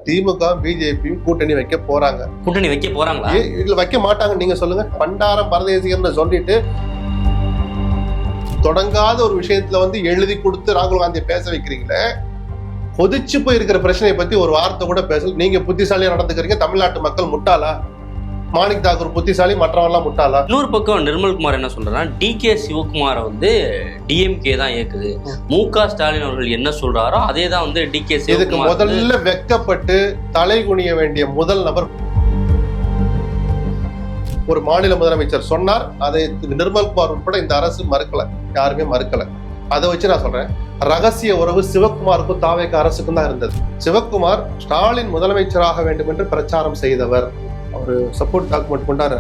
திமுக பிஜேபியும் கூட்டணி வைக்க போறாங்க. கூட்டணி வைக்க போறாங்களா? இதுல வைக்க மாட்டாங்க. நீங்க சொல்லுங்க. பண்டாரம் பரதேசிகர்னு சொல்லிட்டு தொடங்காத ஒரு விஷயத்துல எழுதி கொடுத்து ராகுல் காந்தியை பேச வைக்கிறீங்களே. கொதிச்சு போய் இருக்கிற பிரச்சனையை பத்தி ஒரு வார்த்தை கூட பேசல. நீங்க புத்திசாலியா நடந்துக்கிறீங்க. தமிழ்நாட்டு மக்கள் முட்டாளா? மாணிக் தாக்கூர் புத்திசாலி, மற்றவெல்லாம் முட்டாளா? இன்னொரு பக்கம் நிர்மல்குமார் என்ன சொல்றாருன்னா, டிகே சிவகுமாரை டிஎம்கே தான் இயக்குது. முக ஸ்டாலின் அவர்கள் என்ன சொல்றாரோ அதே தான் டிகே சிவகுமார். இதுக்கு முதல்ல வெக்கப்பட்டு தலை குனிய வேண்டிய முதல் நபர் ஒரு மாநில முதலமைச்சர் சொன்னார். அதை நிர்மல்குமார் உட்பட இந்த அரசு மறுக்கல, யாருமே மறுக்கல. அதை வச்சு நான் சொல்றேன், ரகசிய உறவு சிவகுமாருக்கும் தாவேக அரசுக்கும் தான் இருந்தது. சிவகுமார் ஸ்டாலின் முதலமைச்சராக வேண்டும் என்று பிரச்சாரம் செய்தவர். ஒரு சப்போர்ட் டாக்குமெண்ட் கொண்டாரு.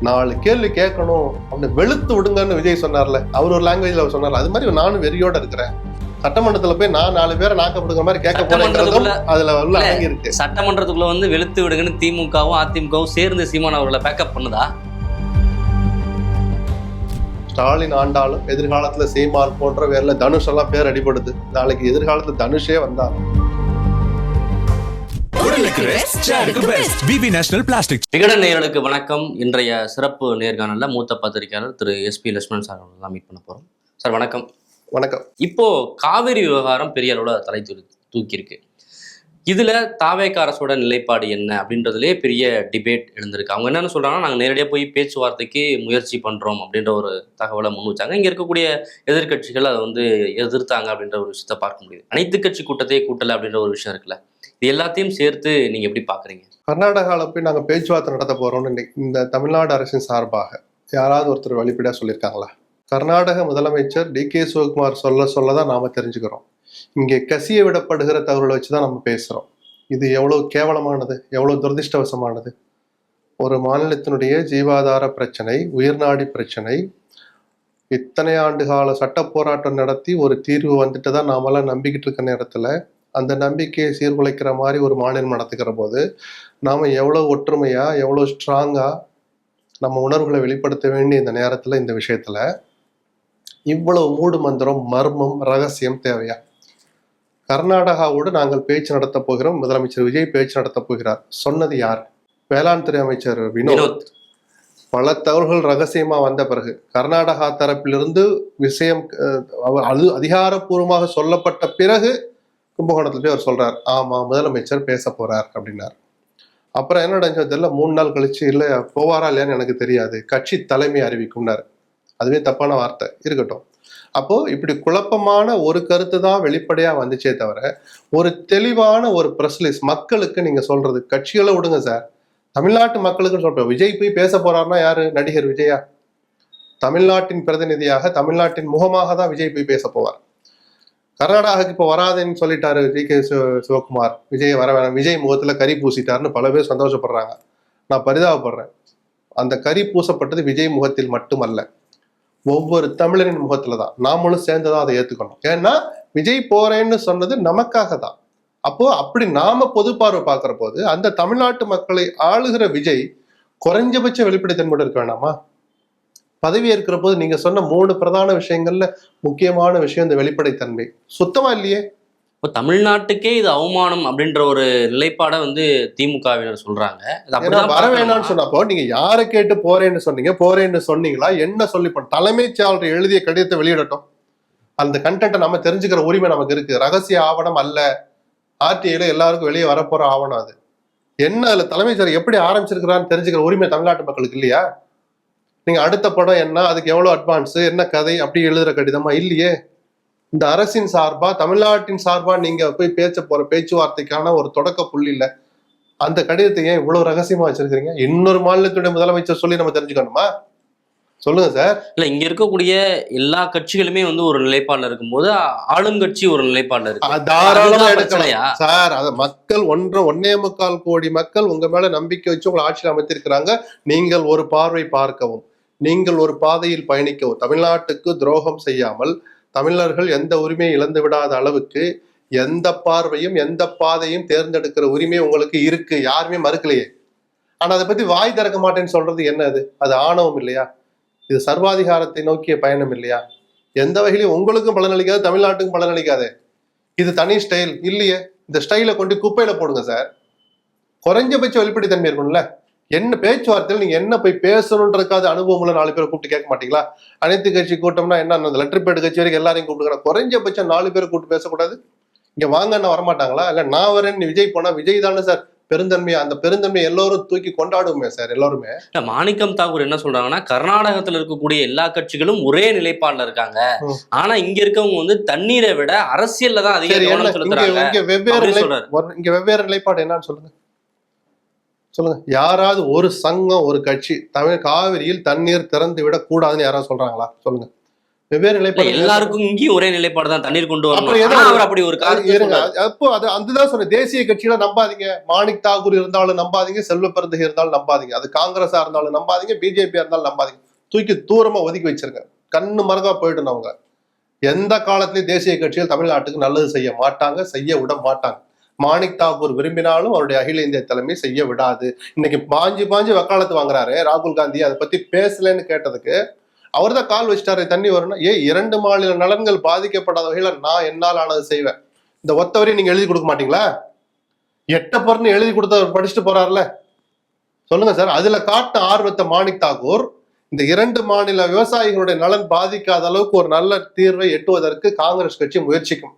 4 கேள்வி கேட்கணும் அப்படின்னு வெளுத்து விடுங்கன்னு விஜய் சொன்னார்ல, அவர் ஒரு லாங்குவேஜ்ல சொன்னார்ல, அது மாதிரி நானும் வெறியோட இருக்கிறேன். சட்டமன்றத்துல போய் நான் 4 பேரை நாக்கப்படுங்கிற மாதிரி கேட்க போறேங்கிறதும் அதுல உள்ள அடங்கி இருக்கு. சட்டமன்றத்துக்குள்ள வெளுத்து விடுங்கன்னு திமுகவும் அதிமுகவும் சேர்ந்து சீமான் அவர்களை பேக்கப் பண்ணுதா? ஸ்டாலின் ஆண்டாலும் எதிர்காலத்துல சீமான் போன்ற வேற தனுஷ் எல்லாம் பேர் அடிபடுது. நாளைக்கு எதிர்காலத்துல தனுஷே வந்தா விகடன் நேயர்களுக்கு வணக்கம். இன்றைய சிறப்பு நேர்காணல்ல மூத்த பத்திரிகையாளர் திரு SP லட்சுமணன் சார் தான் மீட் பண்ண போறோம். சார் வணக்கம். வணக்கம். இப்போ காவிரி விவகாரம் பெரிய அளவுல தலை தூக்கி இருக்கு. இதுல தாவேக அரசோட நிலைப்பாடு என்ன அப்படின்றதுலேயே பெரிய டிபேட் எழுந்திருக்கு. அவங்க என்னன்னு சொல்றாங்கன்னா, நாங்கள் நேரடியாக போய் பேச்சுவார்த்தைக்கு முயற்சி பண்றோம் அப்படின்ற ஒரு தகவலை முன் வச்சாங்க. இங்க இருக்கக்கூடிய எதிர்கட்சிகள் அதை எதிர்த்தாங்க அப்படின்ற ஒரு விஷயத்த பார்க்க முடியுது. அனைத்து கட்சி கூட்டத்தையே கூட்டல அப்படின்ற ஒரு விஷயம் இருக்குல்ல, இது எல்லாத்தையும் சேர்த்து நீங்க எப்படி பாக்குறீங்க? கர்நாடகாவில் போய் நாங்கள் பேச்சுவார்த்தை நடத்த போறோம்னு இந்த தமிழ்நாடு அரசின் சார்பாக யாராவது ஒருத்தர் வெளிப்படையா சொல்லியிருக்காங்களா? கர்நாடக முதலமைச்சர் DK சிவகுமார் சொல்லதான் நாம தெரிஞ்சுக்கிறோம். இங்கே கசிய விடப்படுகிற தகவலை வச்சுதான் நம்ம பேசுறோம். இது எவ்வளவு கேவலமானது, எவ்வளவு துரதிருஷ்டவசமானது. ஒரு மாநிலத்தினுடைய ஜீவாதார பிரச்சனை, உயிர்நாடி பிரச்சனை, இத்தனை ஆண்டு கால சட்ட போராட்டம் நடத்தி ஒரு தீர்வு வந்துட்டு தான் நாமெல்லாம் நம்பிக்கிட்டு இருக்க நேரத்துல அந்த நம்பிக்கையை சீர்குலைக்கிற மாதிரி ஒரு மாநிலம் நடத்துக்கிற போது நாம எவ்வளவு ஒற்றுமையா, எவ்வளவு ஸ்ட்ராங்கா நம்ம உணர்வுகளை வெளிப்படுத்த வேண்டிய இந்த நேரத்துல இந்த விஷயத்துல இவ்வளவு மூடு மந்திரம், மர்மம், ரகசியம் தேவையா? கர்நாடகாவோடு நாங்கள் பேச்சு நடத்த போகிறோம், முதலமைச்சர் விஜய் பேச்சு நடத்த போகிறார். சொன்னது யார்? வேளாண் துறை அமைச்சர் வினோத். பல தகவல்கள் ரகசியமா வந்த பிறகு கர்நாடகா தரப்பிலிருந்து விஷயம் அது அதிகாரப்பூர்வமாக சொல்லப்பட்ட பிறகு கும்பகோணத்துல போய் அவர் சொல்றார், ஆமா முதலமைச்சர் பேச போறார் அப்படின்னார். அப்புறம் என்ன நடந்தது தெரியல. 3 நாள் கழிச்சு இல்ல போவாரா இல்லையான்னு எனக்கு தெரியாது, கட்சி தலைமை அறிவிக்கும்னாரு. அதுவே தப்பான வார்த்தை, இருக்கட்டும். அப்போ இப்படி குழப்பமான ஒரு கருத்து தான் வெளிப்படையா வந்துச்சே தவிர ஒரு தெளிவான ஒரு பிரஸ்லிஸ் மக்களுக்கு நீங்க சொல்றது, கட்சிகளை விடுங்க சார், தமிழ்நாட்டு மக்களுக்கு சொல்றேன். விஜய் போய் பேச போறாருன்னா யாரு? நடிகர் விஜயா? தமிழ்நாட்டின் பிரதிநிதியாக, தமிழ்நாட்டின் முகமாக தான் விஜய் போய் பேச போவார். கர்நாடகாவுக்கு இப்போ வராதுன்னு சொல்லிட்டாரு DK சிவகுமார். விஜய் வர வேணாம், விஜய் முகத்துல கறி பூசிட்டாருன்னு பல பேர் சந்தோஷப்படுறாங்க. நான் பரிதாபப்படுறேன். அந்த கறி பூசப்பட்டது விஜய் முகத்தில் மட்டுமல்ல, ஒவ்வொரு தமிழரின் முகத்துல தான். நாமளும் சேர்ந்துதான் அதை ஏத்துக்கணும். ஏன்னா விஜய் போறேன்னு சொன்னது நமக்காக தான். அப்போ அப்படி நாம பொது பார்வை பார்க்கிற போது அந்த தமிழ்நாட்டு மக்களை ஆளுகிற விஜய் குறைஞ்சபட்ச வெளிப்படைத்தன்மையோடு இருக்க வேணாமா? பதவி ஏற்கிற போது நீங்க சொன்ன 3 பிரதான விஷயங்கள்ல முக்கியமான விஷயம் இந்த வெளிப்படைத்தன்மை சுத்தமா இல்லையே. தமிழ்நாட்டுக்கே இது அவமானம் அப்படின்ற ஒரு நிலைப்பாட திமுகவினர் சொல்றாங்க. வர வேணாம்னு சொன்னப்போ நீங்க யாரை கேட்டு போறேன்னு சொன்னீங்களா? என்ன சொல்லி தலைமைச் செயலாளர் எழுதிய கடிதத்தை வெளியிடட்டும். அந்த கண்டென்ட்டை நம்ம தெரிஞ்சுக்கிற உரிமை நமக்கு இருக்கு. ரகசிய ஆவணம் அல்ல, RTIல எல்லாருக்கும் வெளியே வரப்போற ஆவணம். அது என்ன, அதுல தலைமைச் செயலர் எப்படி ஆரம்பிச்சிருக்கிறான்னு தெரிஞ்சுக்கிற உரிமை தமிழ்நாட்டு மக்களுக்கு இல்லையா? நீங்க அடுத்த படம் என்ன, அதுக்கு எவ்வளவு அட்வான்ஸ், என்ன கதை அப்படி எழுதுற கடிதமா? இல்லையே. இந்த அரசின் சார்பா, தமிழ்நாட்டின் சார்பா நீங்க போய் பேச போற பேச்சுவார்த்தைக்கான ஒரு தொடக்க புள்ளி இல்ல. அந்த கடிதத்தை ஏன் இவ்வளவு ரகசியமா வச்சிருக்கீங்க? இன்னொரு மாநிலத்துடைய முதலமைச்சர் சொல்லி நம்ம தெரிஞ்சுக்கணுமா? சொல்லுங்க சார். இல்ல, இங்க இருக்கக்கூடிய எல்லா கட்சிகளுமே ஒரு நிலைப்பாடுல இருக்கும்போது ஆளுங்கட்சி ஒரு நிலைப்பாடுல இருக்கு. தாராளமா எடுக்கலாம் சார். அத மக்கள் 1.25 கோடி மக்கள் உங்க மேல நம்பிக்கை வச்சு உங்களை ஆட்சியில் அமைத்திருக்கிறாங்க. நீங்கள் ஒரு பார்வை பார்க்கவும், நீங்கள் ஒரு பாதையில் பயணிக்கவும், தமிழ்நாட்டுக்கு துரோகம் செய்யாமல் தமிழர்கள் எந்த உரிமையை இழந்து விடாத அளவுக்கு எந்த பார்வையும் எந்த பாதையும் தேர்ந்தெடுக்கிற உரிமை உங்களுக்கு இருக்கு. யாருமே மறுக்கலையே. ஆனா அதை பத்தி வாய் திறக்க மாட்டேன்னு சொல்றது என்ன? அது ஆணவம் இல்லையா? இது சர்வாதிகாரத்தை நோக்கிய பயணம் இல்லையா? எந்த வகையிலும் உங்களுக்கும் பலனளிக்காது, தமிழ்நாட்டுக்கும் பலனளிக்காது. இது தனி ஸ்டைல் இல்லையே. இந்த ஸ்டைலை கொண்டு குப்பையில போடுங்க சார். குறைஞ்சபட்ச வெளிப்படைத்தன்மை இருக்கணும்ல. என்ன பேச்சுவார்த்தையில் நீங்க என்ன போய் பேசணுன்றதுக்காக அனுபவம் உள்ள 4 பேரை கூப்பிட்டு கேட்க மாட்டீங்களா? அனைத்து கட்சி கூட்டம்னா என்ன, அந்த லெட்டர் பேட் கட்சி வரைக்கும் எல்லாரையும் கூப்பிட்டுக்கிறேன். குறைஞ்சபட்சம் 4 பேரை கூப்பிட்டு பேசக்கூடாது? இங்க வாங்கன்னா வரமாட்டாங்களா? இல்ல நான் வரேன்னு விஜய் போனா விஜய் தானே சார் பெருந்தன்மையா, அந்த பெருந்தன்மை எல்லாரும் தூக்கி கொண்டாடுவோமே சார் எல்லாருமே. மாணிக்கம் தாக்கூர் என்ன சொல்றாங்கன்னா, கர்நாடகத்துல இருக்கக்கூடிய எல்லா கட்சிகளும் ஒரே நிலைப்பாடுல இருக்காங்க. ஆனா இங்க இருக்கவங்க வந்து தண்ணீரை விட அரசியல்ல தான் அதிக கவனம் செலுத்துறாங்க. இங்க வெவ்வேறு நிலைப்பாடு என்னன்னு சொல்லுங்க. யாராவது ஒரு சங்கம் ஒரு கட்சி தமிழ் காவிரியில் தண்ணீர் திறந்து விட கூடாதுன்னு யாராவது சொல்றாங்களா? சொல்லுங்க. வெவ்வேறு நிலைப்பாடு. எல்லாருக்கும் இங்கேயும் ஒரே நிலைப்பாடு தான், தண்ணீர் கொண்டு வரணும். அப்படி ஒரு அப்போ அதுதான் சொன்ன, தேசிய கட்சியில நம்பாதீங்க. மாணிக் தாக்கூர் இருந்தாலும் நம்பாதீங்க, செல்வ பெருந்தகை இருந்தாலும் நம்பாதீங்க, அது காங்கிரஸா இருந்தாலும் நம்பாதீங்க, பிஜேபியா இருந்தாலும் நம்பாதீங்க. தூக்கி தூரமா ஒதுக்கி வச்சிருங்க. கண்ணு மரகா போயிட்டு அவங்க எந்த காலத்திலயும் தேசிய கட்சிகள் தமிழ்நாட்டுக்கு நல்லது செய்ய மாட்டாங்க, செய்ய விட மாட்டாங்க. மாணிக் தாக்கூர் விரும்பினாலும் அவருடைய அகில இந்திய தலைமை செய்ய விடாது. இன்னைக்கு பாஞ்சு வக்காலத்து வாங்குறாரு ராகுல் காந்தி. அதை பத்தி பேசலன்னு கேட்டதுக்கு அவர் தான் கால் வச்சிட்டாரு. தண்ணி வரணும். 2 மாநில நலன்கள் பாதிக்கப்படாத வகையில நான் என்னால் ஆனது செய்வேன். இந்த ஒத்தவரையும் நீங்க எழுதி கொடுக்க மாட்டீங்களா? எட்டப்பர்னு எழுதி கொடுத்த படிச்சுட்டு போறாருல. சொல்லுங்க சார். அதுல காட்ட ஆர்வத்தை மாணிக் தாக்கூர் இந்த 2 மாநில விவசாயிகளுடைய நலன் பாதிக்காத அளவுக்கு ஒரு நல்ல தீர்வை எட்டுவதற்கு காங்கிரஸ் கட்சி முயற்சிக்கும்.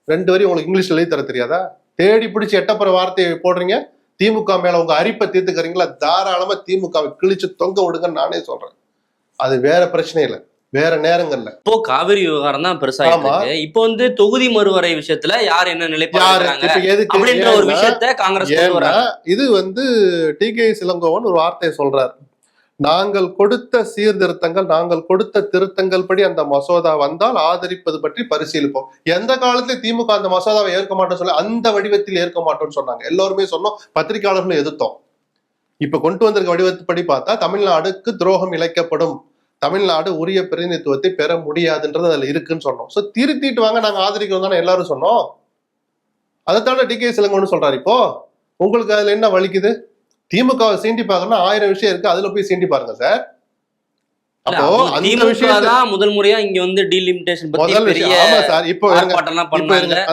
2 வரையும் உங்களுக்கு இங்கிலீஷ்ல எழுதி தர தெரியாதா? தேடி பிடிச்சி எட்டப்புற வார்த்தையை போடுறீங்க. திமுக மேல உங்க அரிப்பை தீர்த்துக்கிறீங்களா? தாராளமா திமுகவை கிழிச்சு தொங்க விடுங்கன்னு நானே சொல்றேன். அது வேற பிரச்சனை இல்லை, வேற நேரங்கள்ல. இப்போ காவிரி விவகாரம் தான் பெருசா இருக்கு. இப்போ வந்து தொகுதி மறுவரை விஷயத்துல யார் என்ன நிலைப்பாடு அப்படின்ற ஒரு விஷயத்த காங்கிரஸ் இது வந்து டி.கே. இளங்கோவன் ஒரு வார்த்தையை சொல்றாரு. நாங்கள் கொடுத்த சீர்திருத்தங்கள், நாங்கள் கொடுத்த திருத்தங்கள் படி அந்த மசோதா வந்தால் ஆதரிப்பது பற்றி பரிசீலிப்போம். எந்த காலத்துல திமுக அந்த மசோதாவை ஏற்க மாட்டோம் சொல்ல, அந்த வடிவத்தில் ஏற்க மாட்டோம்னு சொன்னாங்க. எல்லாருமே சொன்னோம், பத்திரிகையாளர்களும் எதிர்த்தோம். இப்ப கொண்டு வந்திருக்க வடிவப்படி பார்த்தா தமிழ்நாடுக்கு துரோகம் இழைக்கப்படும், தமிழ்நாடு உரிய பிரதிநிதித்துவத்தை பெற முடியாதுன்றது அதுல இருக்குன்னு சொன்னோம். சோ திருத்திட்டு வாங்க, நாங்க ஆதரிக்கிறோம் தானே எல்லாரும் சொன்னோம். அதைத்தான டி.கே. இளங்கோவன் சொல்றாரு. இப்போ உங்களுக்கு அதுல என்ன வலிக்குது? திமுகவை சீண்டி பார்க்கணும்னா 1000 விஷயம் இருக்கு, அதுல போய் சீண்டி பாருங்க சார். அப்போ அந்த விஷயம் முதல் முறையா இங்க வந்து டீலிமிட்டேஷன் பத்தி பெரிய சார். இப்போ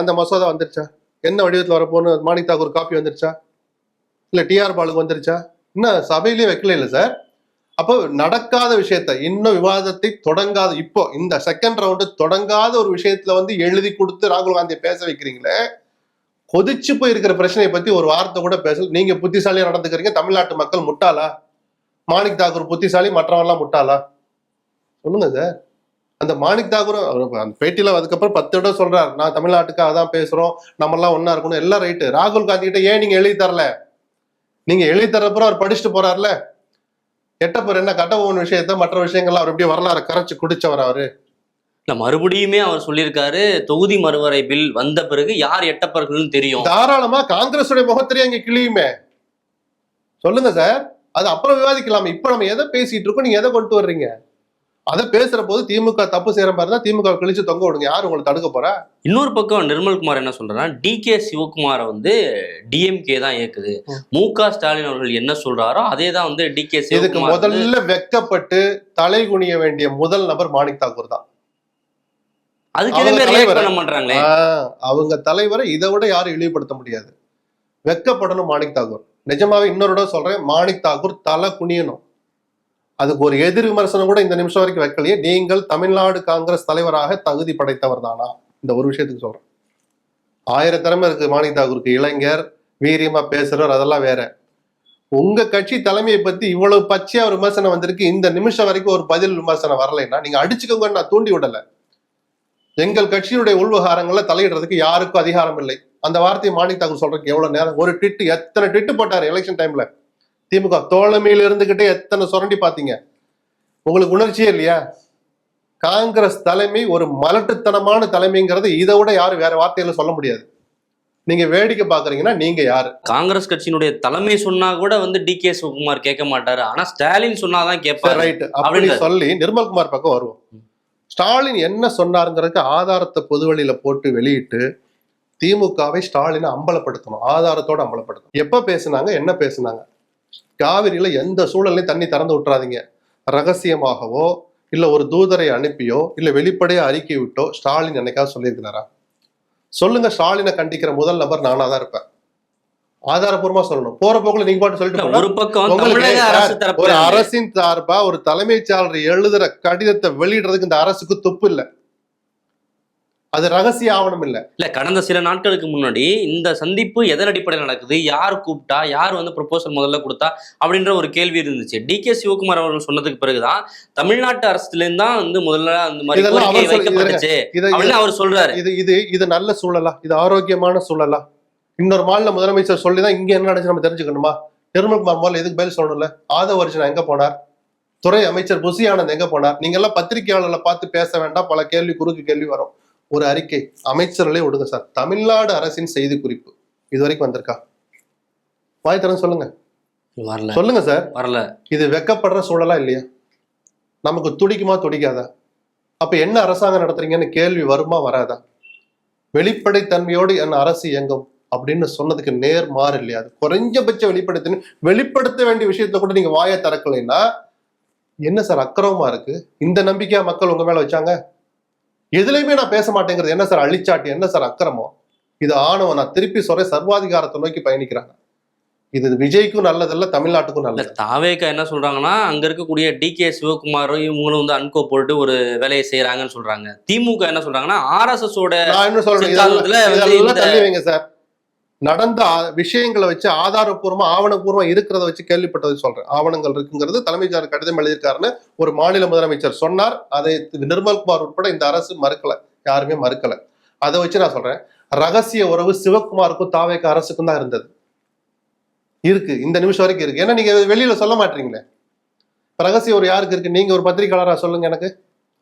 அந்த மசோதா வந்துருச்சா? என்ன வடிவத்துல வரப்போன்னு மாணிக் தாக்கூர் காப்பி வந்துருச்சா? இல்ல டிஆர் பாலுக்கு வந்துருச்சா? இன்னும் சபையிலேயே வைக்கல இல்ல சார். அப்போ நடக்காத விஷயத்த, இன்னும் விவாதத்தை தொடங்காத, இப்போ இந்த செகண்ட் ரவுண்டு தொடங்காத ஒரு விஷயத்துல வந்து எழுதி கொடுத்து ராகுல் காந்தியை பேச வைக்கிறீங்களே. கொதிச்சு போய் இருக்கிற பிரச்சனையை பத்தி ஒரு வார்த்தை கூட பேசல. நீங்க புத்திசாலியா நடந்துக்கிறீங்க. தமிழ்நாட்டு மக்கள் முட்டாளா? மாணிக் தாக்கூர் புத்திசாலி, மற்றவெல்லாம் முட்டாளா? சொல்லுங்க சார். அந்த மாணிக் தாக்கூர் அந்த பேட்டியில அதுக்கப்புறம் 10 இடம் சொல்றாரு, நான் தமிழ்நாட்டுக்காக தான் பேசுறோம், நம்ம எல்லாம் ஒன்னா இருக்கணும், எல்லாம் ரைட்டு. ராகுல் காந்தி கிட்ட ஏன் நீங்க எழுதி தரல? நீங்க எழுதி தரப்புறம் அவர் படிச்சுட்டு போறாருல. எட்டப்பர் என்ன கட்டபொம்மன் விஷயத்த மற்ற விஷயங்கள்லாம் அவர் எப்படி வரலாறு கரைச்சு குடிச்சவர் அவரு. இல்ல மறுபடியுமே அவர் சொல்லியிருக்காரு, தொகுதி மறுவரை பில் வந்த பிறகு யார் எட்டப்பர்கள் தெரியும். தாராளமா காங்கிரஸுடைய முகத்திலேயே அங்க கிளியுமே. சொல்லுங்க சார். அது அப்புறம் விவாதிக்கலாம். இப்ப நம்ம எதை பேசிட்டு இருக்கோம், நீங்க எதை கொண்டு வர்றீங்க? அதை பேசுற போது திமுக தப்பு செய்யற மாதிரி தான் திமுக கிழிச்சு தொங்க விடுங்க. யாரு உங்களை தடுக்க போறா? இன்னொரு பக்கம் நிர்மல்குமார் என்ன சொல்றாருன்னா, டி.கே. சிவகுமாரை வந்து டிஎம்கே தான் இயக்குது, மு.க. ஸ்டாலின் அவர்கள் என்ன சொல்றாரோ அதே தான் வந்து டி.கே. இதுக்கு முதல்ல வெக்கப்பட்டு தலை குனிய வேண்டிய முதல் நபர் மாணிக் தாக்கூர் தான். அவங்க தலைவரை இதை விட யாரும் இழிவுபடுத்த முடியாது. வெக்கப்படணும் மாணிக் தாக்கூர். நிஜமாவே இன்னொரு சொல்றேன், மாணிக் தாக்கூர் தலை குனியணும். அதுக்கு ஒரு எதிர் விமர்சனம் கூட இந்த நிமிஷம் வரைக்கும் வைக்கலையே. நீங்கள் தமிழ்நாடு காங்கிரஸ் தலைவராக தகுதி படைத்தவர் தானா? இந்த ஒரு விஷயத்துக்கு சொல்றேன். 1000 திறமை இருக்கு மாணிக் தாக்கூருக்கு. இளைஞர், வீரியமா பேசுறவர், அதெல்லாம் வேற. உங்க கட்சி தலைமையை பத்தி இவ்வளவு பச்சையா ஒரு விமர்சனம் வந்திருக்கு. இந்த நிமிஷம் வரைக்கும் ஒரு பதில் விமர்சனம் வரலைன்னா நீங்க அடிச்சுக்கோங்கன்னு நான் தூண்டி விடல. எங்கள் கட்சியினுடைய உள்விவகாரங்கள்ல தலையிடுறதுக்கு யாருக்கும் அதிகாரம் இல்லை. அந்த வார்த்தையை மாணிக் தாக்கூர் சொல்றதுக்கு எவ்வளவு நேரம்? ஒரு ட்விட், எத்தனை ட்விட் போட்டாரு எலெக்ஷன் டைம்ல. திமுக தோழமையில இருந்துகிட்டே எத்தனை சுரண்டி பாத்தீங்க. உங்களுக்கு உணர்ச்சியே இல்லையா? காங்கிரஸ் தலைமை ஒரு மலட்டுத்தனமான தலைமைங்கிறது இதை விட யாரும் வேற வார்த்தையில சொல்ல முடியாது. நீங்க வேடிக்கை பாக்குறீங்கன்னா நீங்க யாரு? காங்கிரஸ் கட்சியினுடைய தலைமை சொன்னா கூட வந்து டி.கே. சிவகுமார் கேட்க மாட்டாரு, ஆனா ஸ்டாலின் சொன்னாதான் கேட்பாரு. ரைட் அப்படின்னு சொல்லி நிர்மல்குமார் பக்கம் வருவோம். ஸ்டாலின் என்ன சொன்னாருங்கிறதுக்கு ஆதாரத்தை பொதுவெளியில போட்டு வெளியிட்டு திமுகவை ஸ்டாலினை அம்பலப்படுத்தணும், ஆதாரத்தோட அம்பலப்படுத்தணும். எப்ப பேசுனாங்க, என்ன பேசுனாங்க? காவிரியில எந்த சூழலையும் தண்ணி திறந்து விட்டுறாதீங்க. ரகசியமாகவோ இல்ல ஒரு தூதரை அனுப்பியோ இல்ல வெளிப்படையா அறிக்கை விட்டோ ஸ்டாலின் என்னைக்காவது சொல்லியிருக்கிறாரா? சொல்லுங்க. ஸ்டாலினை கண்டிக்கிற முதல் நபர் நானா தான் இருப்பேன். ஆதாரப்பூர்வமா சொல்லணும். போற போக்குல நீங்க பாட்டு சொல்லிட்டு போனா, ஒரு பக்கம் உங்களுக்கு தமிழக அரசு ஒரு தரப்புல அரசின் சார்பா ஒரு தலைமைச் செயலாளர் எழுதுற கடிதத்தை வெளியிடுறதுக்கு இந்த அரசுக்கு துப்பு இல்ல. அது ரகசிய ஆவணம் இல்ல. இல்ல கடந்த சில நாட்களுக்கு முன்னாடி இந்த சந்திப்பு எதன் அடிப்படையில் நடக்குது, யார் கூப்பிட்டா, யார் வந்து ப்ரொபோசல் முதல்ல கொடுத்தா அப்படின்ற ஒரு கேள்வி இருந்துச்சு. டிகே சிவகுமார் அவர்கள் சொன்னதுக்கு பிறகுதான் தமிழ்நாட்டு அரசுலேருந்து தான் வந்து முதல்ல அந்த மாதிரி இதெல்லாம் கோரிக்கை அவர் சொல்லி வைக்கப்பட்டுச்சு இது அப்படின்னு அவர் சொல்றாரு. இது இது இது நல்ல சூழலா? இது ஆரோக்கியமான சூழலா? இன்னொரு மாநில முதலமைச்சர் சொல்லிதான் இங்க என்ன நடந்துச்சு நம்ம தெரிஞ்சுக்கணுமா? நிர்மல்குமார் முதல்ல எதுக்கு பதில் சொல்லணும்ல? ஆதவ அர்ஜுனா எங்க போனார்? துறை அமைச்சர் புசி ஆனந்த் எங்க போனார்? நீங்க எல்லாம் பத்திரிகையாளர்களை பார்த்து பேச வேண்டாம். பல கேள்வி, குறுக்கு கேள்வி வரும். ஒரு அறிக்கை அமைச்சர்களே விடுங்க சார். தமிழ்நாடு அரசின் செய்தி குறிப்பு இது வரைக்கும் வந்திருக்கா? வாய் திறந்து சொல்லுங்க. வரல சொல்லுங்க சார். வரல. இது வெக்கப்படுற சூழலா இல்லையா? நமக்கு துடிக்குமா துடிக்காதா? அப்ப என்ன அரசாங்கம் நடத்துறீங்கன்னு கேள்வி வருமா வராதா? வெளிப்படைத்தன்மையோடு என் அரசு இயங்கும் அப்படின்னு சொன்னதுக்கு நேர் மாறு இல்லையா? அது குறைஞ்சபட்ச வெளிப்படுத்த வேண்டிய விஷயத்துல கூட நீங்க வாயை திறக்கலைன்னா என்ன சார் அக்கிரமமா இருக்கு? இந்த நம்பிக்கையா மக்கள் உங்க மேல வச்சாங்க? எதுலையுமே நான் பேச மாட்டேங்கிறது என்ன சார் அழிச்சாட்டி? என்ன சார் அக்கிரமம்? இது ஆணவம். நான் திருப்பி சொல்றேன், சர்வாதிகாரத்தை நோக்கி பயணிக்கிறாங்க. இது விஜய்க்கும் நல்லதில்ல, தமிழ்நாட்டுக்கும் நல்லது. தாவேக்கா என்ன சொல்றாங்கன்னா, அங்க இருக்கக்கூடிய டிகே சிவகுமாரும் இவங்களும் வந்து அன்கோ போட்டு ஒரு வேலையை செய்யறாங்கன்னு சொல்றாங்க. திமுக என்ன சொல்றாங்கன்னா, RSS ஓட நான் என்ன சொல்றேன், இதெல்லாம் தள்ளி வைங்க சார். நடந்த விஷயங்களை வச்சு ஆதாரப்பூர்வமா ஆவணப்பூர்வமா இருக்கிறத வச்சு கேள்விப்பட்டது சொல்றேன். ஆவணங்கள் இருக்குங்கிறது தலைமைச் செயலர் கடிதம் எழுதியிருக்காருன்னு ஒரு மாநில முதலமைச்சர் சொன்னார். அதை நிர்மல்குமார் உட்பட இந்த அரசு மறுக்கல, யாருமே மறுக்கல. அதை வச்சு நான் சொல்றேன், ரகசிய உறவு சிவகுமாருக்கும் தாவேக்கா அரசுக்கும் தான் இருந்தது, இருக்கு, இந்த நிமிஷம் வரைக்கும் இருக்கு. ஏன்னா நீங்க வெளியில சொல்ல மாட்டீங்களே. ரகசிய உறவு யாருக்கு இருக்கு? நீங்க ஒரு பத்திரிகையாளரா சொல்லுங்க எனக்கு.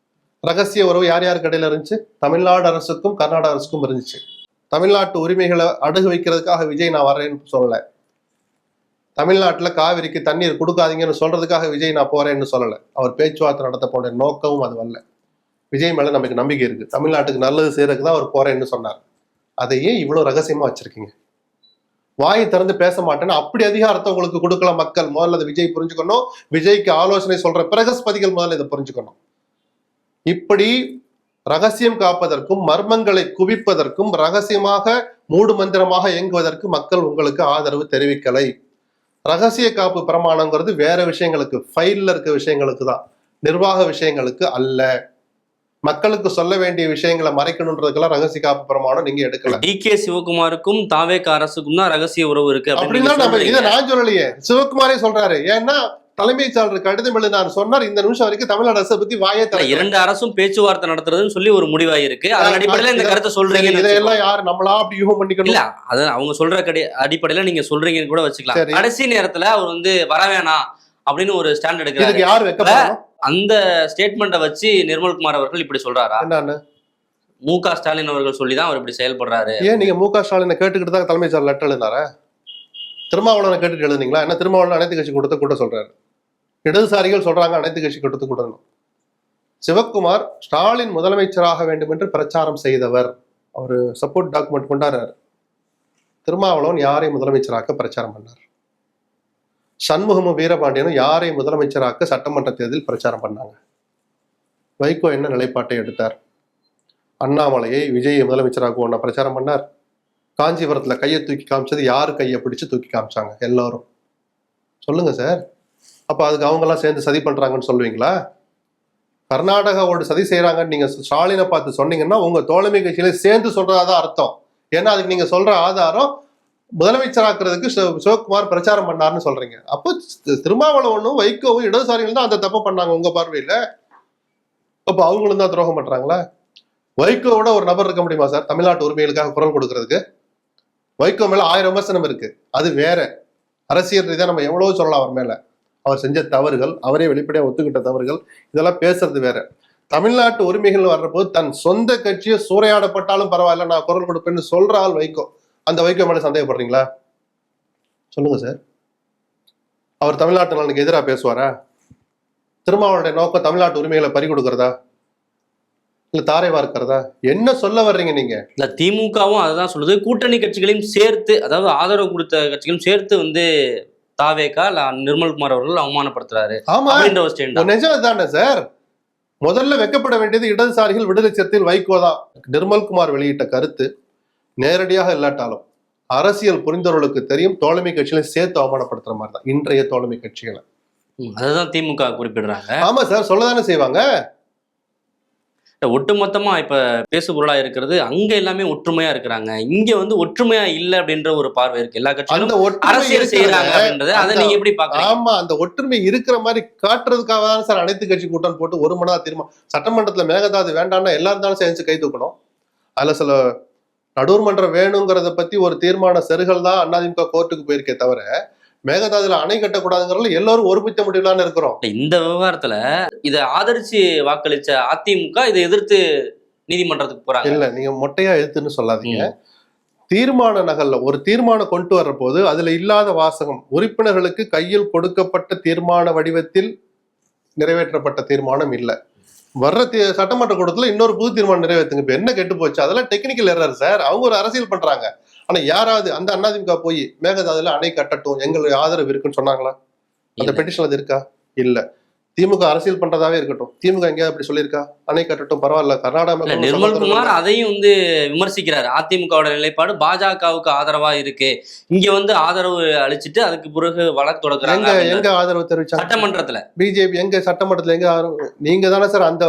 ரகசிய உறவு யார் யாருக்கு இடையில இருந்துச்சு? தமிழ்நாடு அரசுக்கும் கர்நாடக அரசுக்கும் இருந்துச்சு. தமிழ்நாட்டு உரிமைகளை அடகு வைக்கிறதுக்காக விஜய் நான் வரேன்னு சொல்லல. தமிழ்நாட்டுல காவிரிக்கு தண்ணீர் கொடுக்காதீங்கன்னு சொல்றதுக்காக விஜய் நான் போறேன்னு சொல்லல. அவர் பேச்சுவார்த்தை நடத்த போன நோக்கமும் அது வரல. விஜய் மேல நமக்கு நம்பிக்கை இருக்கு, தமிழ்நாட்டுக்கு நல்லது செய்யறதுக்கு தான் அவர் போறேன்னு சொன்னார். அதையே இவ்வளவு ரகசியமா வச்சிருக்கீங்க? வாயை திறந்து பேச மாட்டேன்னு அப்படி அதிகாரத்தை உங்களுக்கு கொடுக்கல மக்கள். முதல்ல அதை விஜய் புரிஞ்சுக்கணும். விஜய்க்கு ஆலோசனை சொல்ற பிரகஸ்பதிகள் முதல்ல இதை புரிஞ்சுக்கணும். இப்படி ரகசியம் காப்பதற்கும் மர்மங்களை குவிப்பதற்கும் ரகசியமாக மூடு மந்திரமாக இயங்குவதற்கு மக்கள் உங்களுக்கு ஆதரவு தெரிவிக்கலை. ரகசிய காப்பு பிரமாணங்கிறது வேற விஷயங்களுக்கு, ஃபைல்ல இருக்க விஷயங்களுக்கு தான், நிர்வாக விஷயங்களுக்கு அல்ல. மக்களுக்கு சொல்ல வேண்டிய விஷயங்களை மறைக்கணுன்றதுக்கெல்லாம் ரகசிய காப்பு பிரமாணம் நீங்க எடுக்கல. டிகே சிவகுமாருக்கும் தாவேக்கா அரசுக்கும் தான் ரகசிய உறவு இருக்கு அப்படின்னா நம்ம இதை நான் சொல்லலையே, சிவகுமாரே சொல்றாரு. ஏன்னா தலைமைச் செயலர் கடிதம் எழுதினார் சொன்னார். இந்த நிமிஷம் வரைக்கும் தமிழ்நாடு அரசை பத்தி வாயே தர இரண்டு அரசும் பேச்சுவார்த்தை நடத்துறதுன்னு சொல்லி ஒரு முடிவாயிருக்கு. அதன் அடிப்படையில இந்த கருத்தை சொல்றீங்க. இதையெல்லாம் யாரு நம்மளா அப்படி யூகம் பண்ணிக்கணும்? இல்ல அது அவங்க சொல்ற அடிப்படையில நீங்க சொல்றீங்கன்னு கூட வச்சுக்கலாம். கடைசி நேரத்துல அவர் வந்து வர வேணாம் அப்படின்னு ஒரு ஸ்டாண்ட் எடுக்கிறாரு. யார் வைக்க அந்த ஸ்டேட்மெண்ட்டை வச்சு நிர்மல்குமார் அவர்கள் இப்படி சொல்றாரா? என்னன்னு மு.க. ஸ்டாலின் அவர்கள் சொல்லிதான் அவர் இப்படி செயல்படுறாரு. ஏன் நீங்க மு.க. ஸ்டாலினை கேட்டுக்கிட்டு தான் தலைமைச் செயலர் லெட்டர் எழுதினாரா? திருமாவளவனை கேட்டுட்டு எழுதுனீங்களா? என்ன திருமாவளவன் அனைத்து கட்சி கூட்டத்தை கூட்ட சொல்றாரு. இடதுசாரிகள் சொல்றாங்க அனைத்து கட்சி கூட்டத்தை கூட்டணும். சிவகுமார் ஸ்டாலின் முதலமைச்சராக வேண்டும் என்று பிரச்சாரம் செய்தவர். அவரு சப்போர்ட் டாக்குமெண்ட் கொண்டாடுறாரு. திருமாவளவன் யாரை முதலமைச்சராக்க பிரச்சாரம் பண்ணார்? சண்முகமும் வீரபாண்டியனும் யாரை முதலமைச்சராக்க சட்டமன்ற தேர்தலில் பிரச்சாரம் பண்ணாங்க? வைகோ என்ன நிலைப்பாட்டை எடுத்தார்? அண்ணாமலையை விஜயை முதலமைச்சராக ஒன்ன பிரச்சாரம் பண்ணார். காஞ்சிபுரத்துல கையை தூக்கி காமிச்சது யாரு? கையை பிடிச்சு தூக்கி காமிச்சாங்க எல்லாரும். சொல்லுங்க சார். அப்ப அதுக்கு அவங்க எல்லாம் சேர்ந்து சதி பண்றாங்கன்னு சொல்லுவீங்களா? கர்நாடகாவோடு சதி செய்யறாங்கன்னு நீங்க ஸ்டாலினை பார்த்து சொன்னீங்கன்னா உங்க தோழமை கட்சியில சேர்ந்து சொல்றதாதான் அர்த்தம். ஏன்னா அதுக்கு நீங்க சொல்ற ஆதாரம் முதலமைச்சராக்குறதுக்கு சிவகுமார் பிரச்சாரம் பண்ணாருன்னு சொல்றீங்க. அப்போ திருமாவளவனும் வைகோவும் இடதுசாரிகள் தான் அந்த தப்பு பண்ணாங்க உங்க பார்வையில. அப்ப அவங்களும் தான் துரோகம் பண்றாங்களா? வைகோவோட ஒரு நபர் இருக்க முடியுமா சார் தமிழ்நாட்டு உரிமைகளுக்காக குரல் கொடுக்கறதுக்கு? வைகோ மேல 1000 விமர்சனம் இருக்கு, அது வேற. அரசியல் ரீதியா நம்ம எவ்வளவு சொல்லலாம் அவர் மேல. அவர் செஞ்ச தவறுகள், அவரே வெளிப்படையா ஒத்துக்கிட்ட தவறுகள், இதெல்லாம் பேசுறது வேற. தமிழ்நாட்டு உரிமைகள் வர்றபோது தன் சொந்த கட்சியை சூறையாடப்பட்டாலும் பரவாயில்ல நான் குரல் கொடுப்பேன்னு சொல்ற ஆள் வைகோ. அந்த வைகோ மேல சந்தேகப்படுறீங்களா? சொல்லுங்க சார். அவர் தமிழ்நாட்டு நலனுக்கு எதிராக பேசுவாரா? திருமாவளவனுடைய நோக்கம் தமிழ்நாட்டு உரிமைகளை பறி கொடுக்கறதா இல்ல தாரை வார்க்கிறதா? என்ன சொல்ல வர்றீங்க நீங்க? இல்ல திமுகவும் அதுதான் சொல்லுது. கூட்டணி கட்சிகளையும் சேர்த்து, அதாவது ஆதரவு கொடுத்த கட்சிகளும் சேர்த்து வந்து தாவேக்கா நிர்மல்குமார் அவர்கள் அவமானப்படுத்துறாரு. ஆமா, நிஜம் தானே சார். முதல்ல வைக்கப்பட வேண்டியது இடதுசாரிகள் விடுதலை சிறுத்தைகள் வைகோ தான். நிர்மல்குமார் வெளியிட்ட கருத்து நேரடியாக இல்லாட்டாலும் அரசியல் புரிந்தவர்களுக்கு தெரியும் தோழமை கட்சிகளை சேர்த்து அவமானப்படுத்துற மாதிரி தான் இன்றைய தோழமை கட்சிகளை. அதுதான் திமுக குறிப்பிடுறாங்க. ஆமா சார், சொல்லதானே செய்வாங்க. ஒட்டுமொத்தமா இப்ப பேசு பொருளா இருக்கிறது அங்க எல்லாமே ஒற்றுமையா இருக்கிறாங்க, இங்க வந்து ஒற்றுமையா இல்ல அப்படின்ற ஒரு பார்வை இருக்கு. எல்லா கட்சிகளும் அரசியல் செய்யறாங்க அப்படின்றது அதை நீங்க எப்படி பாக்குறீங்க? ஆமா, அந்த ஒற்றுமை இருக்கிற மாதிரி காட்டுறதுக்காக தான் சார் அனைத்து கட்சி கூட்டம் போட்டு 1 மணி நேரம் தீர்மானம். சட்டமன்றத்துல மேகதாது வேண்டாம்னா எல்லாரும் தானே சேர்ந்து கை தூக்கணும். அதுல சில நடுவர் மன்றம் வேணுங்கிறத பத்தி ஒரு தீர்மான செருகள் தான் அதிமுக கோர்ட்டுக்கு போயிருக்கே தவிர மேகதாதுல அணை கட்டக்கூடாதுங்கிறதுல எல்லாரும் ஒருமித்த முடியலான்னு இருக்கிறோம். இந்த விவகாரத்துல இதை ஆதரிச்சு வாக்களிச்ச அதிமுக இதை எதிர்த்து நீதிமன்றத்துக்கு போறாங்க. இல்ல, நீங்க மொட்டையா எதிர்த்துன்னு சொல்லாதீங்க. தீர்மான நகல்ல ஒரு தீர்மானம் கொண்டு வர்ற போது அதுல இல்லாத வாசகம் உறுப்பினர்களுக்கு கையில் கொடுக்கப்பட்ட தீர்மான வடிவத்தில் நிறைவேற்றப்பட்ட தீர்மானம் இல்ல. வர்ற சட்டமன்ற கூட்டத்துல இன்னொரு புது தீர்மானம் நிறைவேற்றுங்க. இப்ப என்ன கெட்டு போச்சு? அதெல்லாம் டெக்னிக்கல் எரர் சார். அவங்க ஒரு அரசியல் பண்றாங்க. ஆனா யாராவது அந்த அதிமுக போய் மேகதாதுல அணை கட்டட்டும் எங்களுடைய ஆதரவு இருக்குன்னு சொன்னாங்களா? அந்த பெட்டிஷன் அது இருக்கா? இல்ல. திமுக அரசியல் பண்றதாவே இருக்கட்டும், திமுக எங்கேயாவது அப்படி சொல்லியிருக்கா அணை கட்டட்டும் பரவாயில்ல கர்நாடகா? நிர்மல்குமார் அதையும் வந்து விமர்சிக்கிறாரு. அதிமுகவோட நிலைப்பாடு பாஜகவுக்கு ஆதரவா இருக்கு, இங்க வந்து ஆதரவு அளிச்சுட்டு அதுக்கு பிறகு வழக்கு தொடங்குறாங்க. எங்க ஆதரவு தெரிவிச்சாங்க? சட்டமன்றத்துல. பிஜேபி எங்க சட்டமன்றத்துல எங்க ஆதரவு? நீங்க தானே சார் அந்த